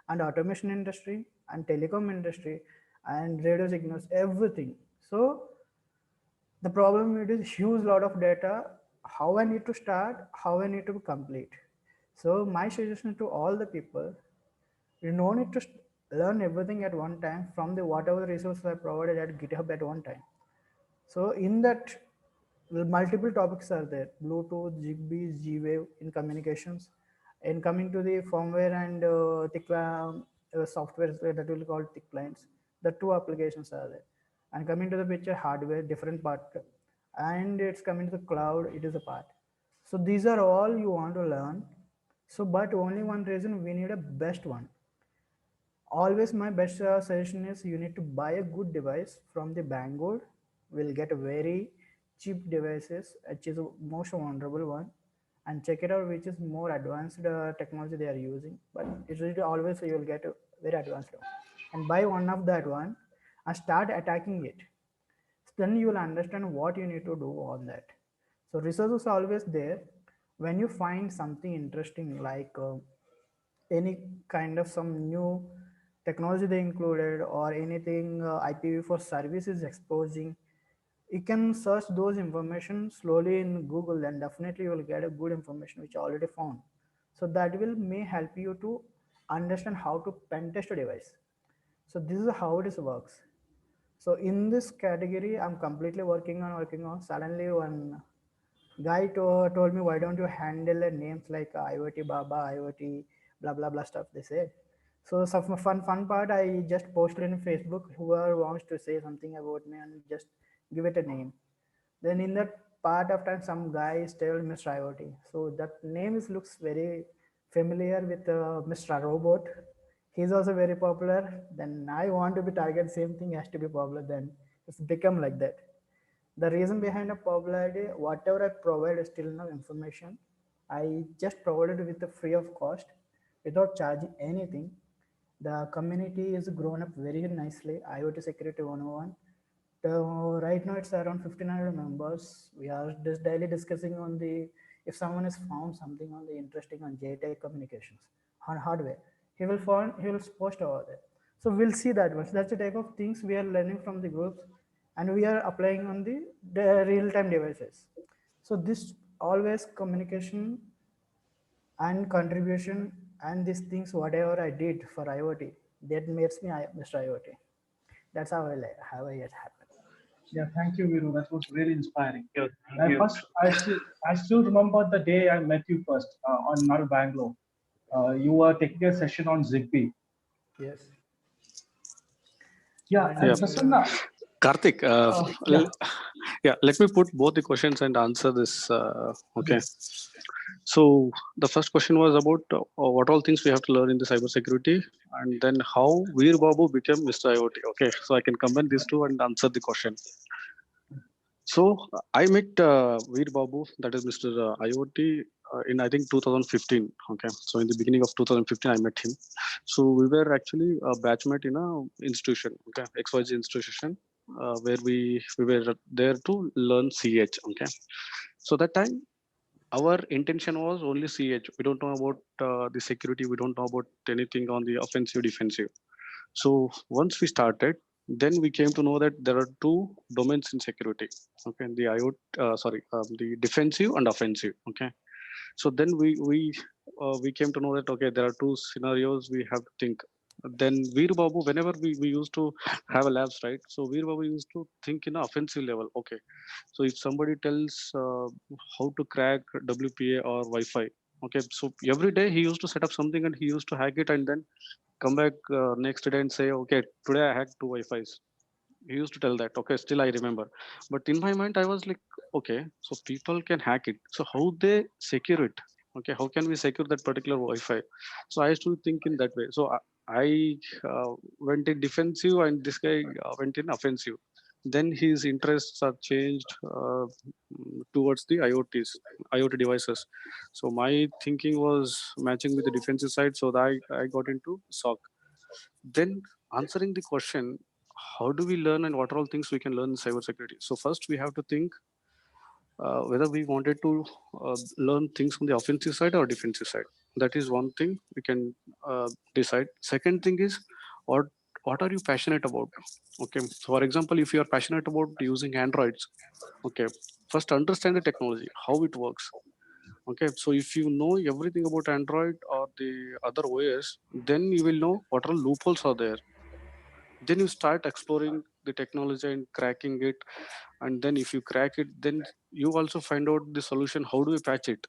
and automation industry and telecom industry and radio signals, everything. So the problem it is huge lot of data, how I need to start, how I need to complete. So my suggestion to all the people, you no need to learn everything at one time from the whatever resources I provided at GitHub at one time. So in that, multiple topics are there: Bluetooth, Zigbee, Z-Wave in communications. And coming to the firmware and thick software that will call thick clients, the two applications are there. And coming to the picture, hardware, different part. And it's coming to the cloud, it is a part. So these are all you want to learn. So, but only one reason, we need a best one. Always my best suggestion is you need to buy a good device from the Bangor. We'll get a very cheap devices, which is the most vulnerable one, and check it out which is more advanced technology they are using. But it is always you will get a very advanced one, and buy one of that one and start attacking it. Then you will understand what you need to do on that. So resources are always there. When you find something interesting like any kind of some new technology they included or anything IPv4 service is exposing, you can search those information slowly in Google and definitely you will get a good information which you already found. So that will may help you to understand how to pen test a device. So this is how it works. So in this category, I'm completely working on. Suddenly one guy told me, why don't you handle names like IoT Baba, IoT blah blah blah stuff they say. So some fun part, I just posted in Facebook, whoever wants to say something about me and just give it a name. Then in that part of time, some guy told Mr. IoT. So that name is looks very familiar with Mr. Robot. He's also very popular. Then I want to be target, same thing has to be popular. Then it's become like that. The reason behind a popularity, whatever I provide is still no information. I just provided with the free of cost without charging anything. The community is grown up very nicely. IoT Security 101. So right now it's around 1500 members. We are just daily discussing on the, if someone has found something on the interesting on JTech communications on hardware, he will post over there. So we'll see that one. So that's the type of things we are learning from the groups and we are applying on the real-time devices. So this always communication and contribution and these things, whatever I did for IoT, that makes me Mr. IoT. That's how how it happened. Yeah, thank you, Viru. That was really inspiring. Thank you. I still remember the day I met you first on Nal Bangalore. You were taking a session on Zigbee. Yes. Yeah, and Prasanna, Karthik, let me put both the questions and answer this. Okay. Yes. So the first question was about what all things we have to learn in the cybersecurity, and then how Veerababu became Mr. IoT. Okay, so I can combine these two and answer the question. So I met Veerababu, that is Mr. IoT, in I think 2015. Okay, so in the beginning of 2015, I met him. So we were actually a batchmate in a institution, okay, XYZ institution, where we were there to learn CH. Okay, so that time our intention was only CH. We don't know about the security. We don't know about anything on the offensive, defensive. So once we started, then we came to know that there are two domains in security. Okay, the the defensive and offensive. Okay, so then we came to know that okay, there are two scenarios we have to think. Then Veerababu, whenever we used to have a labs, right? So Veerababu used to think in an offensive level. Okay, so if somebody tells how to crack WPA or Wi-Fi, okay, so every day he used to set up something and he used to hack it and then come back next day and say, okay, today I hacked two Wi-Fi's. He used to tell that. Okay, still I remember. But in my mind, I was like, okay, so people can hack it. So how they secure it? Okay, how can we secure that particular Wi-Fi? So I used to think in that way. So I went in defensive and this guy went in offensive. Then his interests are changed towards the IoT devices. So my thinking was matching with the defensive side. So that I got into SOC. Then answering the question, how do we learn and what are all things we can learn in cybersecurity? So first we have to think whether we wanted to learn things on the offensive side or defensive side. That is one thing we can decide. Second thing is what what are you passionate about? Okay, so for example, if you are passionate about using Androids, okay, first understand the technology, how it works. Okay, so if you know everything about Android or the other OS, then you will know what are loopholes are there. Then you start exploring the technology and cracking it. And then if you crack it, then you also find out the solution. How do we patch it?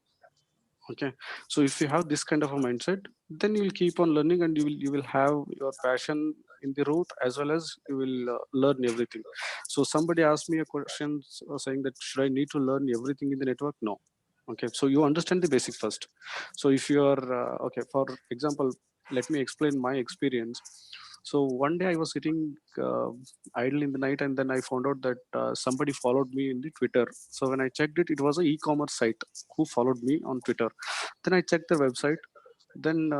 Okay, so if you have this kind of a mindset, then you will keep on learning, and you will have your passion in the root, as well as you will learn everything. So somebody asked me a question saying that should I need to learn everything in the network? No. Okay, so you understand the basics first. So if you are okay, for example, let me explain my experience. So one day I was sitting idle in the night, and then I found out that somebody followed me in the Twitter. So when I checked it, it was an e-commerce site who followed me on Twitter. Then I checked their website. Then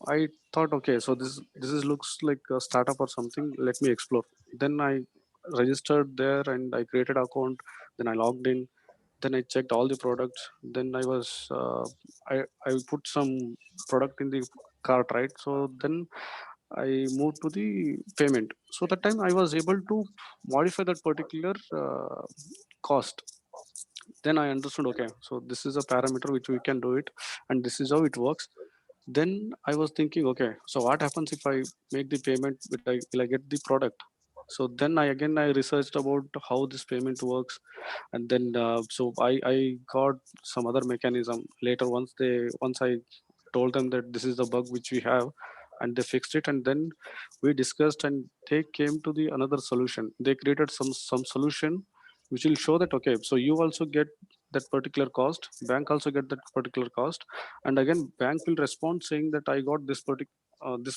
I thought, okay, so this is looks like a startup or something. Let me explore. Then I registered there and I created an account. Then I logged in. Then I checked all the products. Then I was I put some product in the cart, right? So then I moved to the payment. So that time I was able to modify that particular cost. Then I understood, okay, so this is a parameter which we can do it, and this is how it works. Then I was thinking, okay, so what happens if I make the payment? Will I get the product? So then I researched about how this payment works. And then so I got some other mechanism later. Once I told them that this is the bug which we have, and they fixed it. And then we discussed, and they came to the another solution. They created some solution which will show that, okay, so you also get that particular cost, bank also get that particular cost, and again bank will respond saying that I got this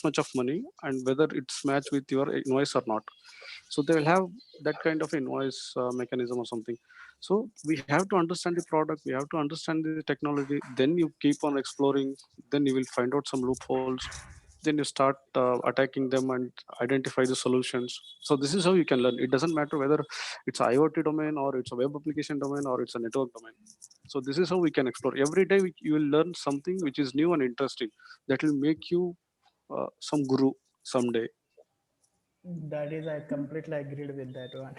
much of money, and whether it's matched with your invoice or not. So they will have that kind of invoice mechanism or something. So we have to understand the product, we have to understand the technology, then you keep on exploring, then you will find out some loopholes, then you start attacking them and identify the solutions. So this is how you can learn. It doesn't matter whether it's IoT domain or it's a web application domain or it's a network domain. So this is how we can explore. Every day you will learn something which is new and interesting, that will make you some guru someday. That is, I completely agreed with that one.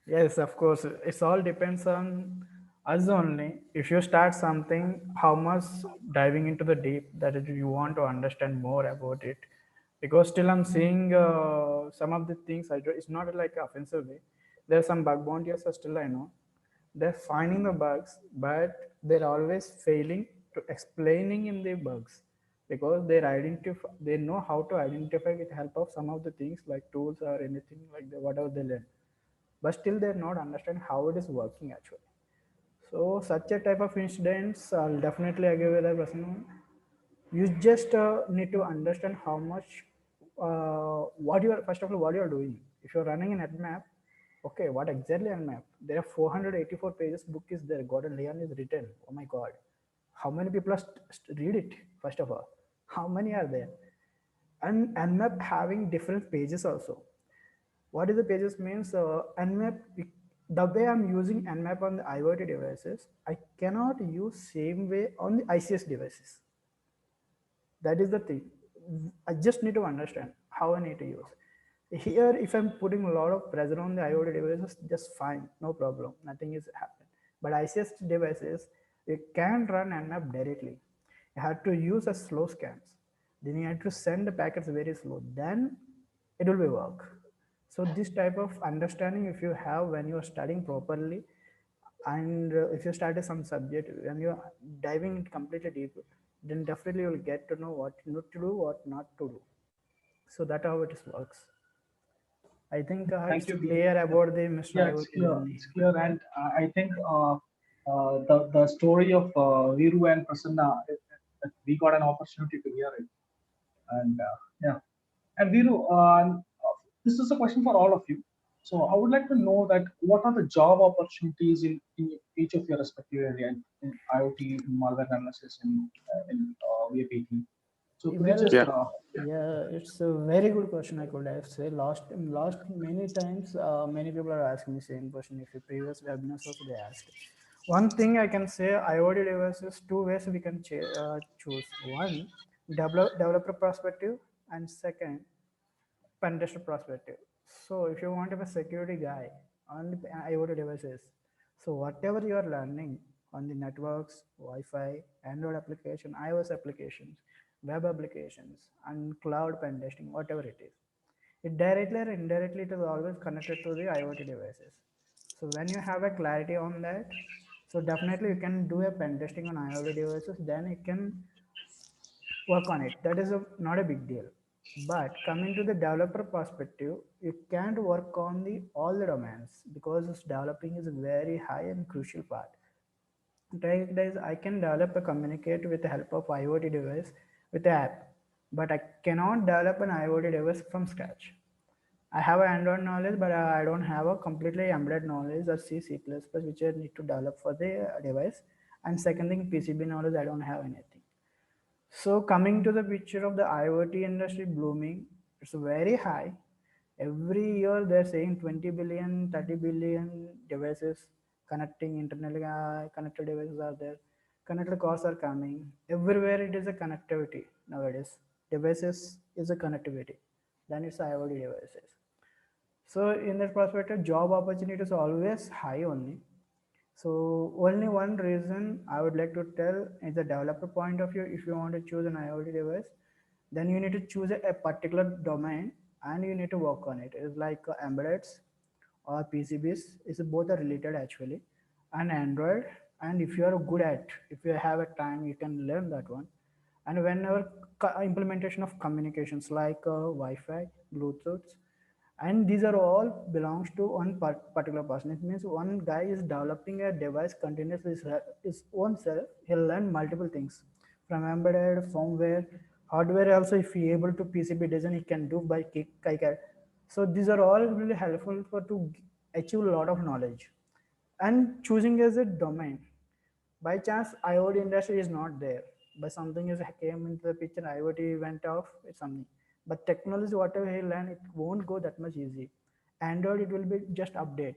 Yes, of course, it's all depends on us only. If you start something, how much diving into the deep that you want to understand more about it. Because still I'm seeing some of the things I do, it's not like offensive way. There's some bug bounties are still I know. They're finding the bugs, but they're always failing to explaining in the bugs because they know how to identify with help of some of the things like tools or anything like whatever they learn, but still they're not understand how it is working actually. So such a type of incidents, I'll definitely agree with that person. You just need to understand how much what you are first of all what you are doing. If you're running an nmap, okay, what exactly nmap? There are 484 pages book is there. Gordon Leon is written. Oh my god, how many people are read it? First of all, how many are there? And nmap having different pages also. What is the pages means? Nmap, the way I'm using nmap on the IoT devices, I cannot use same way on the ICS devices. That is the thing. I just need to understand how I need to use. Here, if I'm putting a lot of pressure on the IoT devices, just fine, no problem, nothing is happening. But ICS devices, you can run nmap directly. You have to use a slow scans. Then you have to send the packets very slow. Then it will be work. So this type of understanding, if you have when you are studying properly, and if you started some subject when you're diving in completely deep, then definitely you'll get to know what not to do, what not to do. So that how it works. I think Thank it's you, Veeru. clear about the Mr. Yeah, IoT journey. it's clear, and I think the story of Veeru and Prasanna, we got an opportunity to hear it, and yeah. And Veeru, this is a question for all of you. So I would like to know that what are the job opportunities in each of your respective area in IoT, in malware analysis, in VAPT. So could you Well, just Yeah. yeah, it's a very good question. I could have said last many times, many people are asking the same question. If your previous webinars also they asked, One thing I can say, IoT devices, two ways we can choose. One, developer perspective, and second, pen tester perspective. So if you want to be a security guy on the IoT devices, so whatever you are learning on the networks, Wi-Fi, Android application, iOS applications, web applications, and cloud pen testing, whatever it is, it directly or indirectly it is always connected to the IoT devices. So when you have a clarity on that, so definitely you can do a pen testing on IoT devices, then it can work on it. That is not a big deal. But coming to the developer perspective, you can't work on the all the domains because developing is a very high and crucial part. Like this, I can develop a communicate with the help of IoT device with the app, but I cannot develop an IoT device from scratch. I have an Android knowledge, but I don't have a completely embedded knowledge or C++, which I need to develop for the device. And second thing, PCB knowledge, I don't have anything. So coming to the picture of the IoT industry blooming, it's very high. Every year they're saying 20 billion, 30 billion devices connecting internally connected devices are there. Connected cars are coming. Everywhere it is a connectivity nowadays. Devices is a connectivity. Then it's IoT devices. So in that perspective, job opportunity is always high only. So only one reason I would like to tell is the developer point of view. If you want to choose an IoT device, then you need to choose a particular domain and you need to work on it. It's like embeddeds or PCBs. It's both are related actually, and Android. And if you are good at, if you have a time, you can learn that one. And whenever implementation of communications like Wi-Fi, Bluetooth, and these are all belongs to one particular person. It means one guy is developing a device continuously his own self. He'll learn multiple things from embedded firmware, hardware. Also, if he able to PCB design, he can do by KiCad. So these are all really helpful for to achieve a lot of knowledge. And choosing as a domain, by chance IoT industry is not there, but something is came into the picture, IoT went off, it's something. But technology, whatever he learn, it won't go that much easy. Android, it will be just update,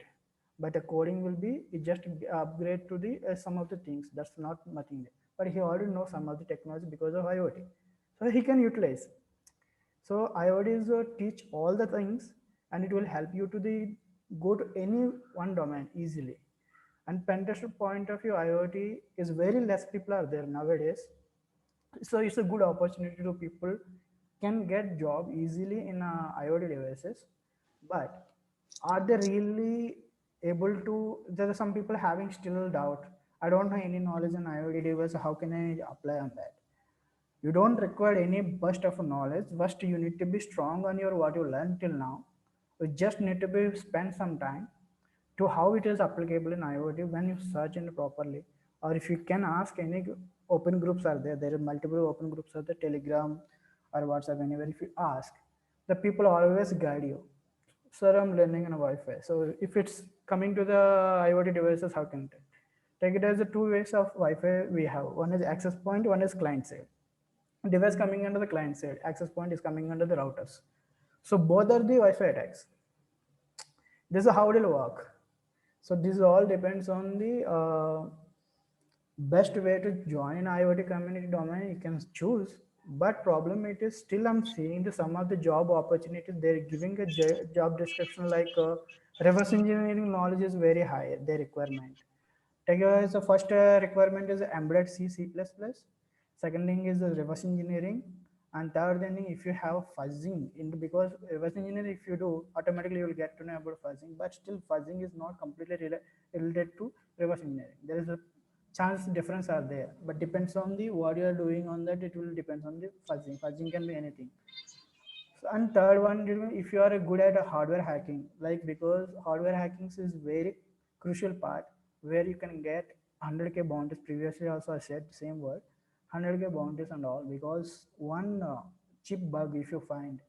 but the coding will be it just upgrade to the some of the things. That's not nothing there. But he already knows some of the technology because of IoT, so he can utilize. So IoT is teach all the things, and it will help you to the go to any one domain easily. And pen tester point of view, IoT is very less people are there nowadays. So it's a good opportunity to people can get job easily in IoT devices. But are they really able to? There are some people having still doubt. I don't have any knowledge in IoT device. How can I apply on that? You don't require any burst of knowledge. First, you need to be strong on your what you learned till now. You just need to be spend some time to how it is applicable in IoT when you search it properly. Or if you can ask any open groups are there. There are multiple open groups are the Telegram or WhatsApp anywhere. If you ask, the people always guide you. Sir, I'm learning on Wi-Fi. So if it's coming to the IoT devices, how can it? Take it as the two ways of Wi-Fi we have. One is access point, one is client side. Device coming under the client side, access point is coming under the routers. So both are the Wi-Fi attacks. This is how it will work. So this all depends on the best way to join an IoT community domain. You can choose, but problem it is still I'm seeing the some of the job opportunities they're giving a job description like reverse engineering knowledge is very high. Their requirement. Take the first requirement is embedded C++. Second thing is the reverse engineering, and third thing if you have fuzzing into because reverse engineering if you do automatically you will get to know about fuzzing, but still fuzzing is not completely related to reverse engineering. There is a chance difference are there, but depends on the what you are doing on that. It will depend on the fuzzing. Fuzzing can be anything. So, and third one, if you are good at a hardware hacking, like because hardware hacking is very crucial part where you can get 100K bounties. Previously also I said the same word, 100K bounties and all, because one chip bug if you find,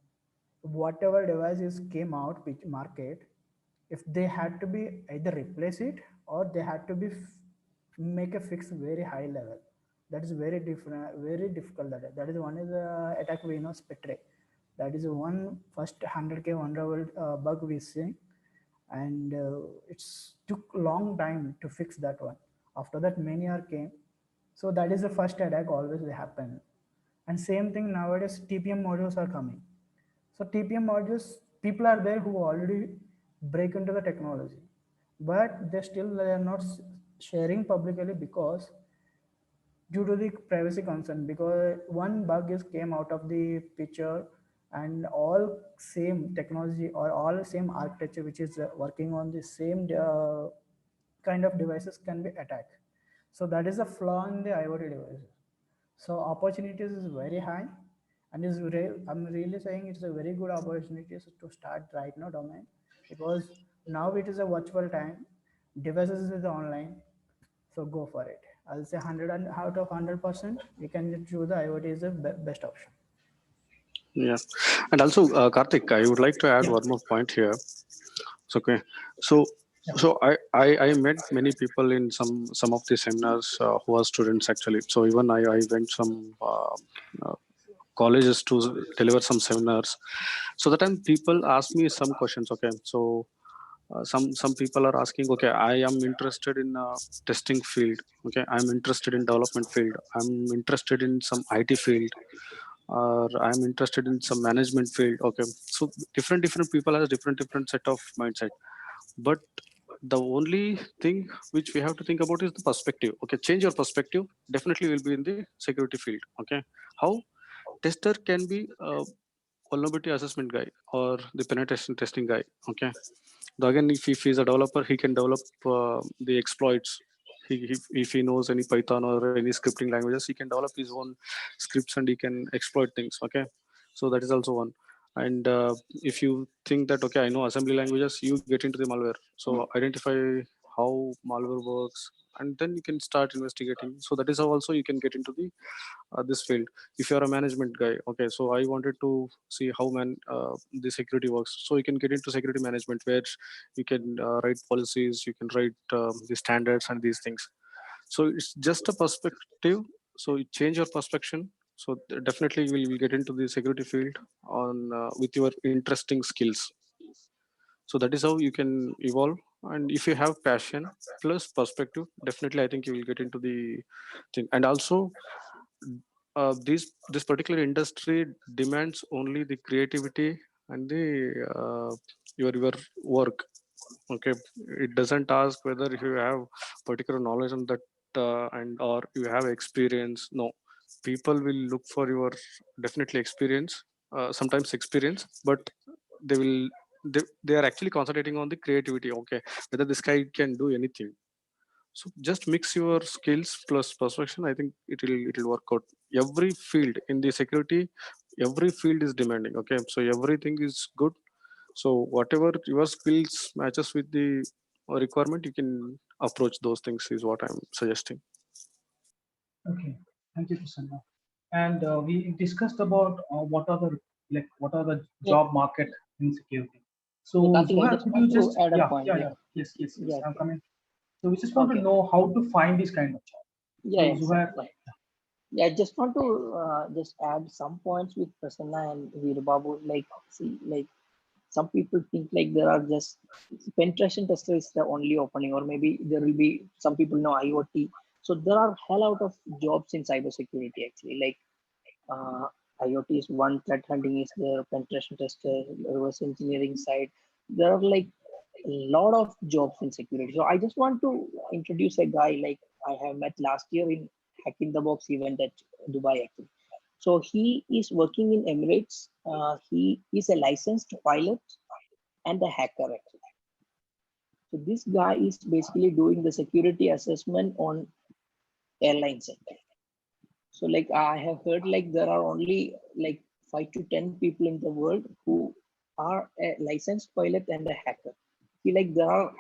whatever devices came out market, if they had to be either replace it or they had to be make a fix very high level. That is very different, very difficult. That is one is attack we know Spectre. That is one first 100K vulnerable bug we see, and it's took long time to fix that one. After that, many are came. So that is the first attack always will happen. And same thing nowadays, TPM modules are coming. So TPM modules, people are there who already break into the technology, but they are not sharing publicly because due to the privacy concern, because one bug is came out of the picture and all same technology or all same architecture which is working on the same kind of devices can be attacked. So that is a flaw in the IoT devices. So opportunities is very high, and I'm really saying it's a very good opportunity to start right now domain, because now it is a virtual time, devices is online, so go for it. I'll say 100 and out of 100%, you can choose the IoT is the best option. Yeah, and also Karthik, I would like to add one more point here. It's okay. So I met many people in some of the seminars who are students actually. So even I went some colleges to deliver some seminars. So that time people ask me some questions. Okay, so some people are asking, okay, I am interested in testing field. Okay, I'm interested in development field. I'm interested in some IT field, or I'm interested in some management field. Okay, so different people has different set of mindset. But the only thing which we have to think about is the perspective. Okay, change your perspective. Definitely will be in the security field. Okay, how tester can be a vulnerability assessment guy or the penetration testing guy. Okay, so again, if he's a developer, he can develop the exploits. If he knows any Python or any scripting languages, he can develop his own scripts and he can exploit things. Okay, so that is also one. And if you think that, okay, I know assembly languages, you get into the malware. So identify how malware works, and then you can start investigating. So that is how also you can get into the this field. If you are a management guy, okay, so I wanted to see how the security works. So you can get into security management, where you can write policies, you can write the standards and these things. So it's just a perspective. So you change your perspective. So definitely you will get into the security field on with your interesting skills. So that is how you can evolve. And if you have passion plus perspective, definitely I think you will get into the thing. And also this particular industry demands only the creativity and the your work. Okay, it doesn't ask whether you have particular knowledge on that and or you have experience. No, people will look for your definitely experience, sometimes experience, but they will they are actually concentrating on the creativity. Okay, whether this guy can do anything. So just mix your skills plus perception. I think it will work out. Every field in the security, every field is demanding. Okay, so everything is good. So whatever your skills matches with the requirement, you can approach those things is what I'm suggesting. Okay, thank you, Prasanna. And we discussed about what are the job market in security. So Karthik, I Zuhair, just could want you to just add a point. yes, Yeah, I'm okay. coming. So we just want to Okay. know how to find this kind of job. Yeah, So yeah, Zuhair, yeah, I just want to just add some points with Prasanna and Veerababu. Like, see, like some people think like there are just penetration tester is the only opening, or maybe there will be some people know IoT. So there are hell out of jobs in cybersecurity actually. Like IoT is one, threat hunting is there, penetration tester, reverse engineering side. There are like a lot of jobs in security. So I just want to introduce a guy like I have met last year in Hack in the Box event at Dubai actually. So he is working in Emirates. He is a licensed pilot and a hacker actually. So this guy is basically doing the security assessment on airlines actually. So like I have heard like there are only like 5 to 10 people in the world who are a licensed pilot and a hacker. See, like there are,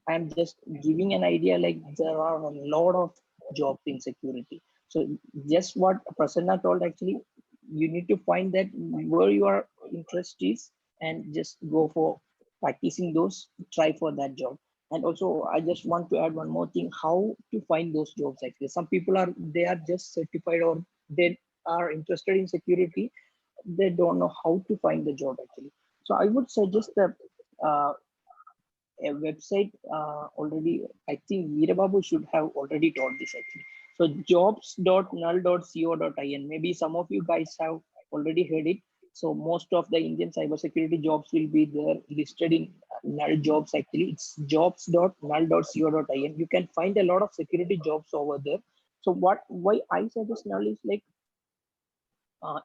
I'm just giving an idea, like there are a lot of jobs in security. So just what Prasanna told actually, you need to find that where your interest is and just go for practicing those, try for that job. And also I just want to add one more thing, how to find those jobs actually. Some people are, they are just certified or they are interested in security. They don't know how to find the job actually. So I would suggest that a website already, I think Veerababu should have already told this actually. So jobs.null.co.in, maybe some of you guys have already heard it. So most of the Indian cybersecurity jobs will be there listed in null jobs actually. It's jobs.null.co.in. You can find a lot of security jobs over there. So why I suggest null is like,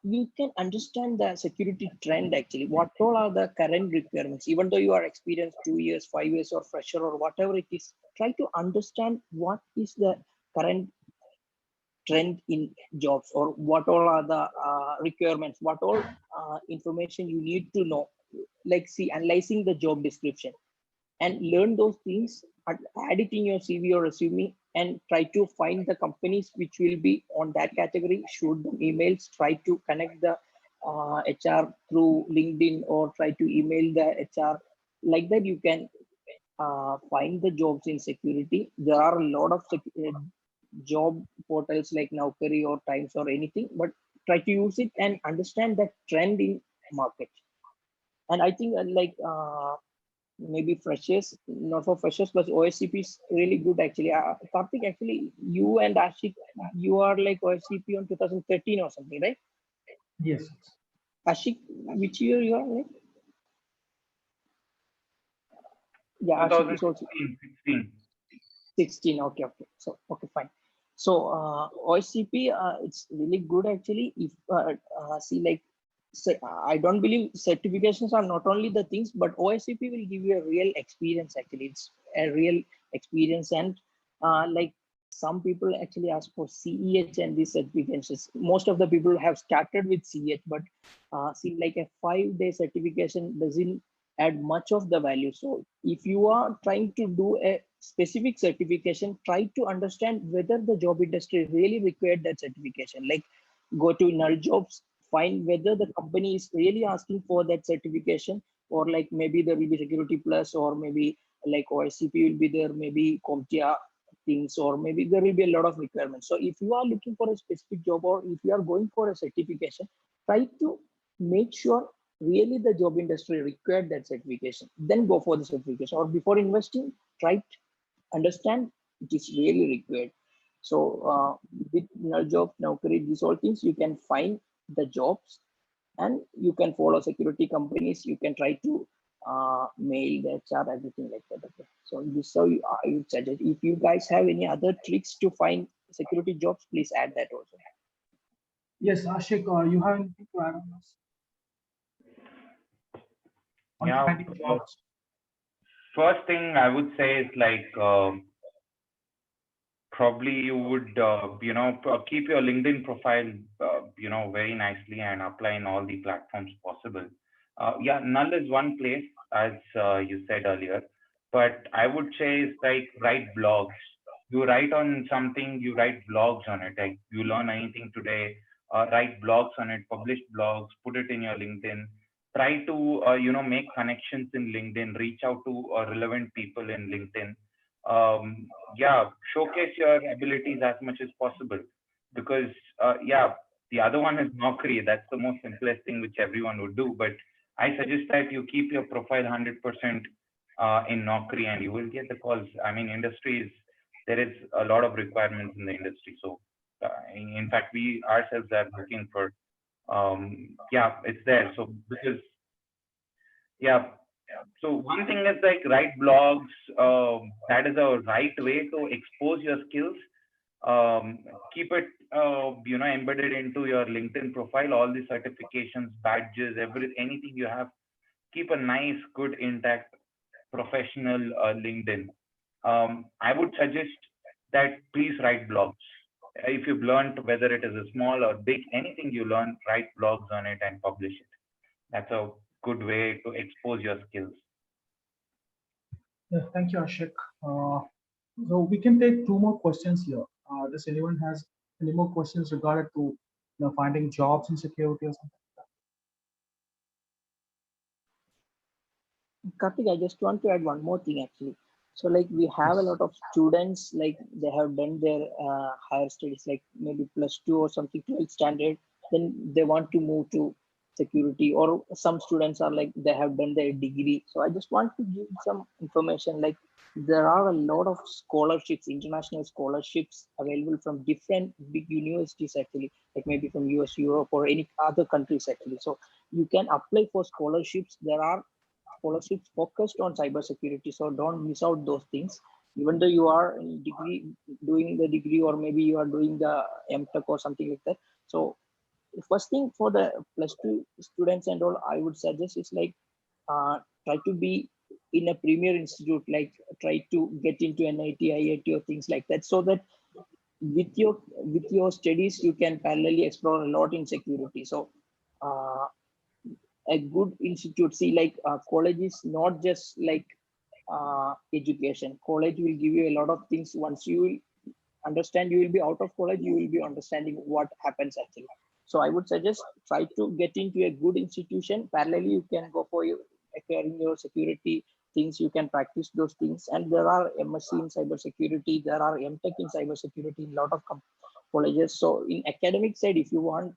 you can understand the security trend actually. What all are the current requirements? Even though you are experienced 2 years, 5 years, or fresher or whatever it is, try to understand what is the current trend in jobs, or what all are the requirements, what all information you need to know. Like, see, analyzing the job description and learn those things, add it in your CV or resume, and try to find the companies which will be on that category, shoot them emails, try to connect the HR through LinkedIn, or try to email the HR. Like that, you can find the jobs in security. There are a lot of job portals like Naukri or Times or anything, but try to use it and understand that trend in market. And I think maybe freshers, not for freshers, but OSCP is really good actually. Karthik, actually, you and Ashiq, you are like OSCP on 2013 or something, right? Yes. Ashiq, which year you are like? Yeah, Ashiq is also 16. 16. Okay. So, okay, fine. So OSCP, it's really good actually. If see, like, I don't believe certifications are not only the things, but OSCP will give you a real experience actually. It's a real experience, and like, some people actually ask for CEH and these certifications. Most of the people have started with CEH, but see, like a 5-day certification doesn't add much of the value. So if you are trying to do a specific certification, try to understand whether the job industry really required that certification. Like, go to null jobs, find whether the company is really asking for that certification, or like maybe there will be security plus, or maybe like OSCP will be there, maybe CompTIA things, or maybe there will be a lot of requirements. So if you are looking for a specific job, or if you are going for a certification, try to make sure really the job industry required that certification, then go for the certification. Or before investing, try to understand it is really required. So with null job, Naukri, these all things, you can find the jobs, and you can follow security companies. You can try to mail the HR, everything like that. Okay. So this, so I would suggest, if you guys have any other tricks to find security jobs, please add that also. Yes, Ashiq, you have anything to add on this? On Yeah. finding jobs? First thing I would say is like, probably you would, keep your LinkedIn profile, very nicely, and apply in all the platforms possible. Yeah, null is one place, as you said earlier, but I would say it's like, write blogs. You write on something, you write blogs on it. Like, you learn anything today, write blogs on it, publish blogs, put it in your LinkedIn. Try to, make connections in LinkedIn, reach out to relevant people in LinkedIn. Yeah, showcase your abilities as much as possible, because yeah, the other one is Naukri. That's the most simplest thing which everyone would do, but I suggest that you keep your profile 100% in Naukri, and you will get the calls. I mean, there is a lot of requirements in the industry. So in fact, we ourselves are looking for, yeah, it's there. So because, yeah, so one thing is like, write blogs. That is a right way to expose your skills. Keep it, embedded into your LinkedIn profile. All the certifications, badges, anything you have. Keep a nice, good, intact, professional LinkedIn. I would suggest that please write blogs. If you've learned, whether it is a small or big, anything you learn, write blogs on it and publish it. That's a good way to expose your skills. Yeah, thank you, Ashiq. So we can take 2 more questions here. Does anyone has any more questions regarding to finding jobs in security or something like that? Karthik, I just want to add one more thing actually. So like, we have a lot of students, like they have done their higher studies, like maybe +2 or something, 12th standard, then they want to move to security, or some students are like they have done their degree. So I just want to give some information, like there are a lot of scholarships, international scholarships available from different big universities actually, like maybe from US, Europe, or any other countries actually. So you can apply for scholarships. There are scholarships focused on cybersecurity, so don't miss out those things. Even though you are in degree, doing the degree, or maybe you are doing the MTech or something like that. So the first thing for the +2 students and all, I would suggest is like try to be in a premier institute, like try to get into NIT, IIT, or things like that, so that with your studies you can parallelly explore a lot in security. So uh, a good institute, see, like college is not just like education. College will give you a lot of things. Once you will understand, you will be out of college, you will be understanding what happens actually. So I would suggest try to get into a good institution. Parallelly you can go for your acquiring your security things, you can practice those things. And there are MSc in cybersecurity, there are MTech in cybersecurity in a lot of colleges. So in academic side, if you want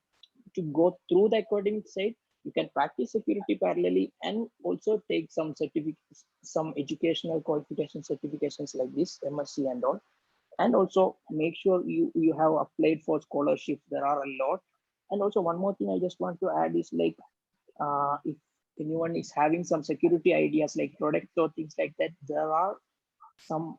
to go through the academic side, you can practice security parallelly and also take some certificates, some educational qualification certifications like this MSc and all. And also make sure you have applied for scholarships. There are a lot. And also one more thing I just want to add is like if anyone is having some security ideas like products or things like that, there are some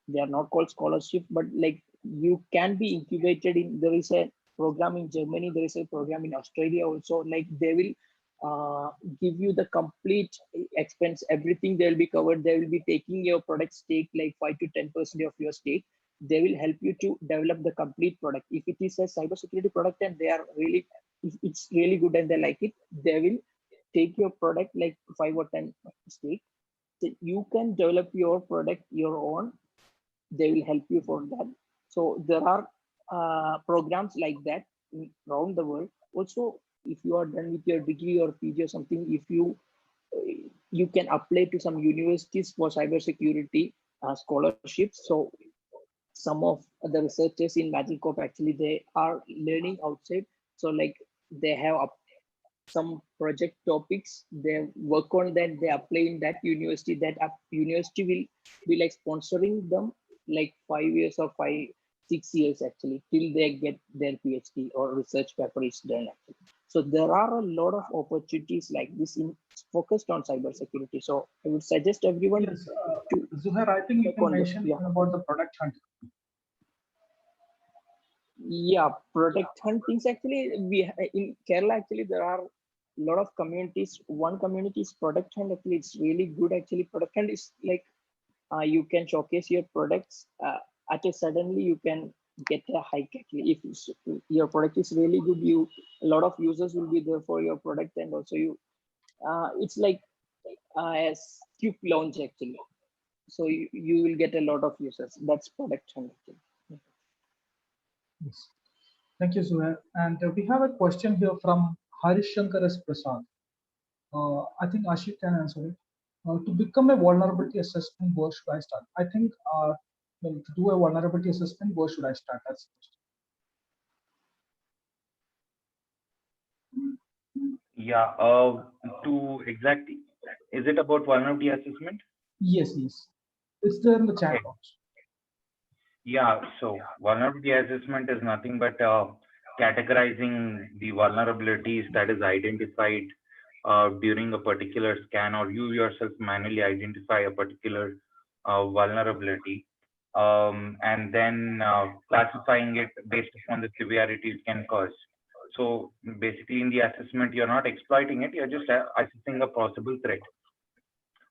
they are not called scholarship, but like you can be incubated in, there is a program in Germany, there is a program in Australia also, like they will give you the complete expense, everything they will be covered. They will be taking your product stake, like 5 to 10% of your stake. They will help you to develop the complete product. If it is a cybersecurity product and they are really, if it's really good and they like it, they will take your product like 5 or 10 stake. So you can develop your product your own. They will help you for that. So there are programs like that around the world. Also, if you are done with your degree or PG or something, if you can apply to some universities for cybersecurity scholarships. So some of the researchers in Wattlecorp actually they are learning outside. So like they have some project topics, they work on that, they apply in that university. That university will be like sponsoring them like 5 years or 6 years actually, till they get their PhD or research paper is done actually. So there are a lot of opportunities like this in focused on cybersecurity. So I would suggest everyone Yes, to Zuhair, I think you can mention about the product hunt. Yeah, product hunt things actually, we in Kerala actually there are a lot of communities. One community is product hunt actually, it's really good actually. Product hunt is like you can showcase your products at a suddenly you can get a hike actually. If your product is really good, you a lot of users will be there for your product. And also you it's like a quick launch actually, so you will get a lot of users. That's product hunt actually. Yes. Thank you, Zuhair. And we have a question here from Harish Shankar S. Prasad. I think Ashiq can answer it. To become a vulnerability assessment, where should I start? I think well, to do a vulnerability assessment, where should I start? That's Yeah, to exactly, is it about vulnerability assessment? yes. It's there in the chat Okay. box. Yeah, so vulnerability assessment is nothing but categorizing the vulnerabilities that is identified during a particular scan, or you yourself manually identify a particular vulnerability, and then classifying it based upon the severity it can cause. So basically in the assessment, you're not exploiting it, you're just assessing a possible threat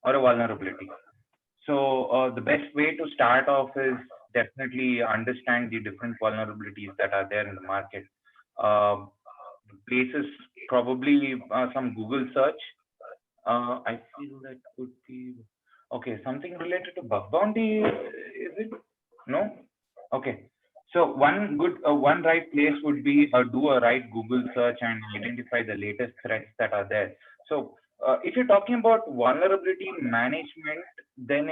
or a vulnerability. So the best way to start off is definitely understand the different vulnerabilities that are there in the market. Places, probably some Google search. I feel that could be okay. Something related to bug bounty, is it? No. Okay. So one right place would be do a right Google search and identify the latest threats that are there. So if you're talking about vulnerability management, then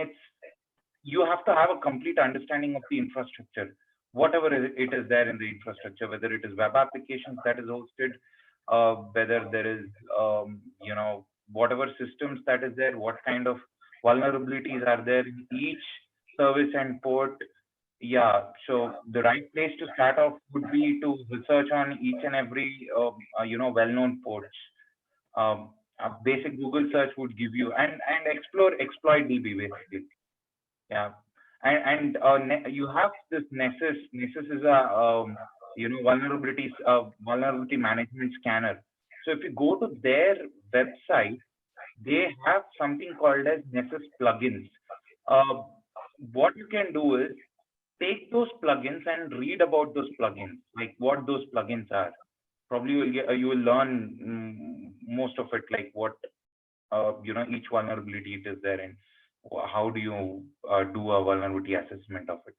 you have to have a complete understanding of the infrastructure, whatever it is there in the infrastructure, whether it is web applications that is hosted, whether there is, you know, whatever systems that is there, what kind of vulnerabilities are there in each service and port. Yeah, so the right place to start off would be to research on each and every, you know, well-known ports. A basic Google search would give you, and explore exploit DB basically. Yeah, and you have this Nessus. Nessus is a, you know, vulnerability management scanner. So if you go to their website, they have something called as Nessus plugins. Uh, what you can do is take those plugins and read about those plugins, like what those plugins are. Probably you will learn most of it, like what, you know, each vulnerability it is there, and how do you do a vulnerability assessment of it.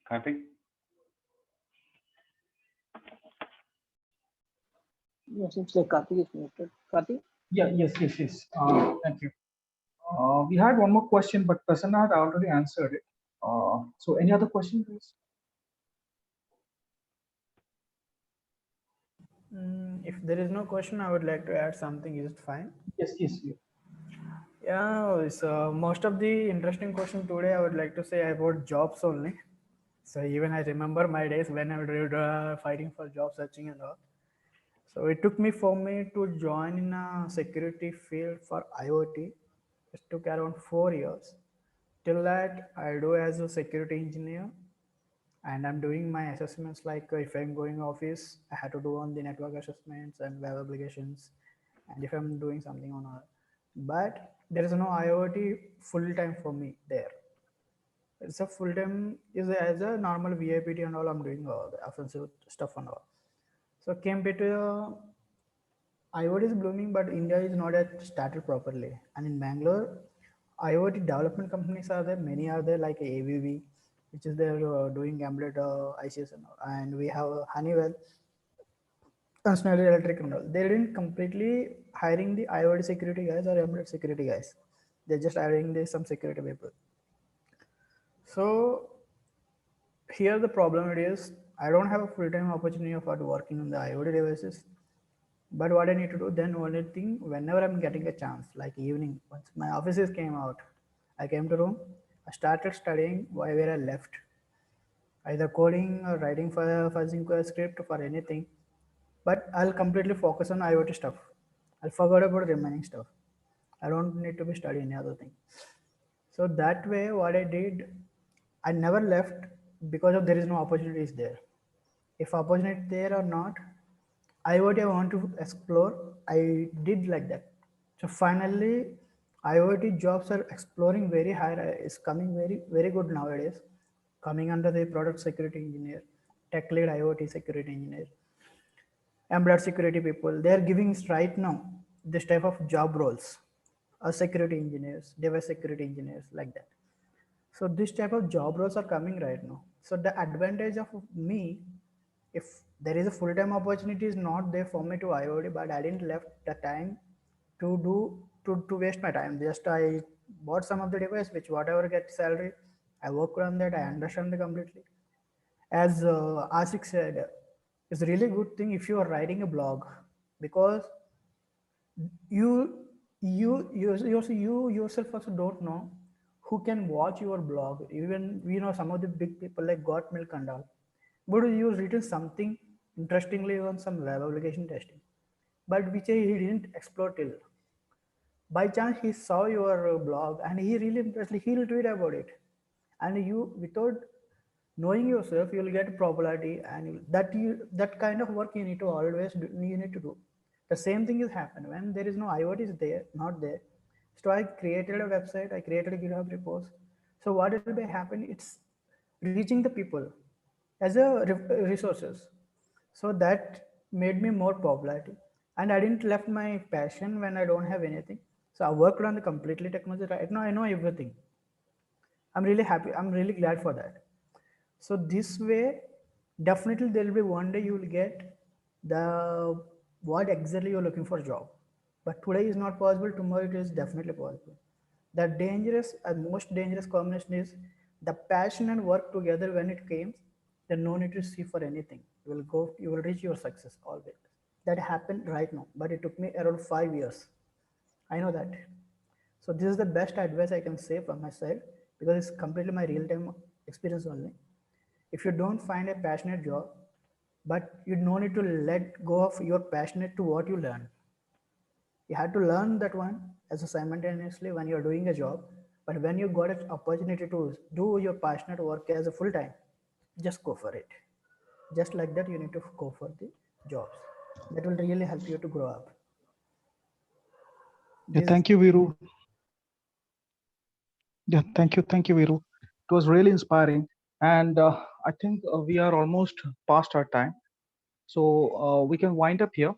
Karthik? Yes, seems like Karthik is muted. Karthik? Yeah, yes. Thank you. We had one more question, but Prasanna had already answered it. So any other question, please? If there is no question, I would like to add something. Is it fine? Yes. Yeah, so most of the interesting question today, I would like to say about jobs only. So even I remember my days when I was fighting for job searching and all. So it took me for me to join in a security field for IoT. It took around 4 years. Till that, I do as a security engineer, and I'm doing my assessments like if I'm going office, I had to do on the network assessments and web applications, and if I'm doing something on all. But there is no IoT full time for me there. It's a full time is as a normal VAPT and all. I'm doing all the offensive stuff and all. So came to IoT is blooming, but India is not yet started properly. And in Bangalore, IoT development companies are there. Many are there, like AVV, which is there doing Amblet ICS and we have Honeywell, and Schneider Electric and all. They didn't completely hiring the IoT security guys or Amblet security guys. They're just hiring some security people. So here the problem it is, I don't have a full-time opportunity of working on the IoT devices. But what I need to do then, only thing, whenever I'm getting a chance, like evening, once my offices came out, I came to room, I started studying where I left, either coding or writing for a fuzzing script for anything. But I'll completely focus on IoT stuff. I'll forget about the remaining stuff. I don't need to be studying any other thing. So that way, what I did, I never left because of there is no opportunities there. If opportunity there or not, IoT I want to explore, I did like that. So finally, IoT jobs are exploring very high, is coming very good nowadays, coming under the product security engineer, tech lead IoT security engineer, embedded security people. They are giving right now this type of job roles, security engineers, device security engineers, like that. So this type of job roles are coming right now. So the advantage of me, if there is a full-time opportunity is not there for me to IoT, but I didn't left the time to to waste my time. Just I bought some of the device, which whatever get salary, I work on that. I understand it completely. As Ashiq said, it's a really good thing if you are writing a blog, because you yourself also don't know who can watch your blog. Even some of the big people like got milk and all, but you written something interestingly on some web application testing, but which he didn't explore till by chance he saw your blog and he really impressed, he'll tweet about it, and you, without knowing yourself, you'll get popularity, and that kind of work you need to always do, you need to do. The same thing is happen when there is no IoT is there, not there. So I created a website, I created a GitHub repos. So what will be happen, it's reaching the people as a resources. So that made me more popularity, and I didn't left my passion when I don't have anything. So I worked on the completely technology. Right now I know everything. I'm really happy, I'm really glad for that. So this way, definitely there will be one day you will get the what exactly you're looking for job. But today is not possible, tomorrow it is definitely possible. The dangerous and most dangerous combination is the passion and work together. When it comes, then no need to see for anything. You will reach your success always. That happened right now, but it took me around 5 years. I know that. So this is the best advice I can say from my side because it's completely my real-time experience only. If you don't find a passionate job, but you no need to let go of your passionate to what you learn. You have to learn that one as a simultaneously when you're doing a job. But when you got an opportunity to do your passionate work as a full time, just go for it. Just like that, you need to go for the jobs. That will really help you to grow up. Yeah, thank you, Viru. Yeah, thank you, Viru. It was really inspiring, and I think we are almost past our time, so we can wind up here.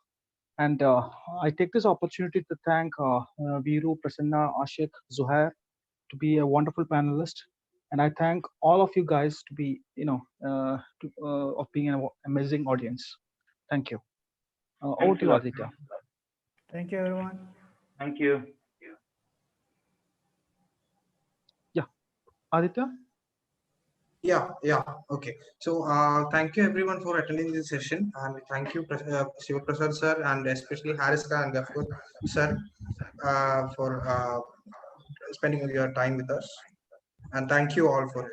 And I take this opportunity to thank Viru, Prasanna, Ashiq, Zuhair to be a wonderful panelist, and I thank all of you guys to be, of being an amazing audience. Thank you. Over to you, Aditya. Thank you, everyone. Thank you. Yeah, Aditya. Yeah. Okay. So thank you everyone for attending this session, and thank you, Shiva Prasad sir, and especially Hariska and Gafur sir, for spending your time with us. And thank you all for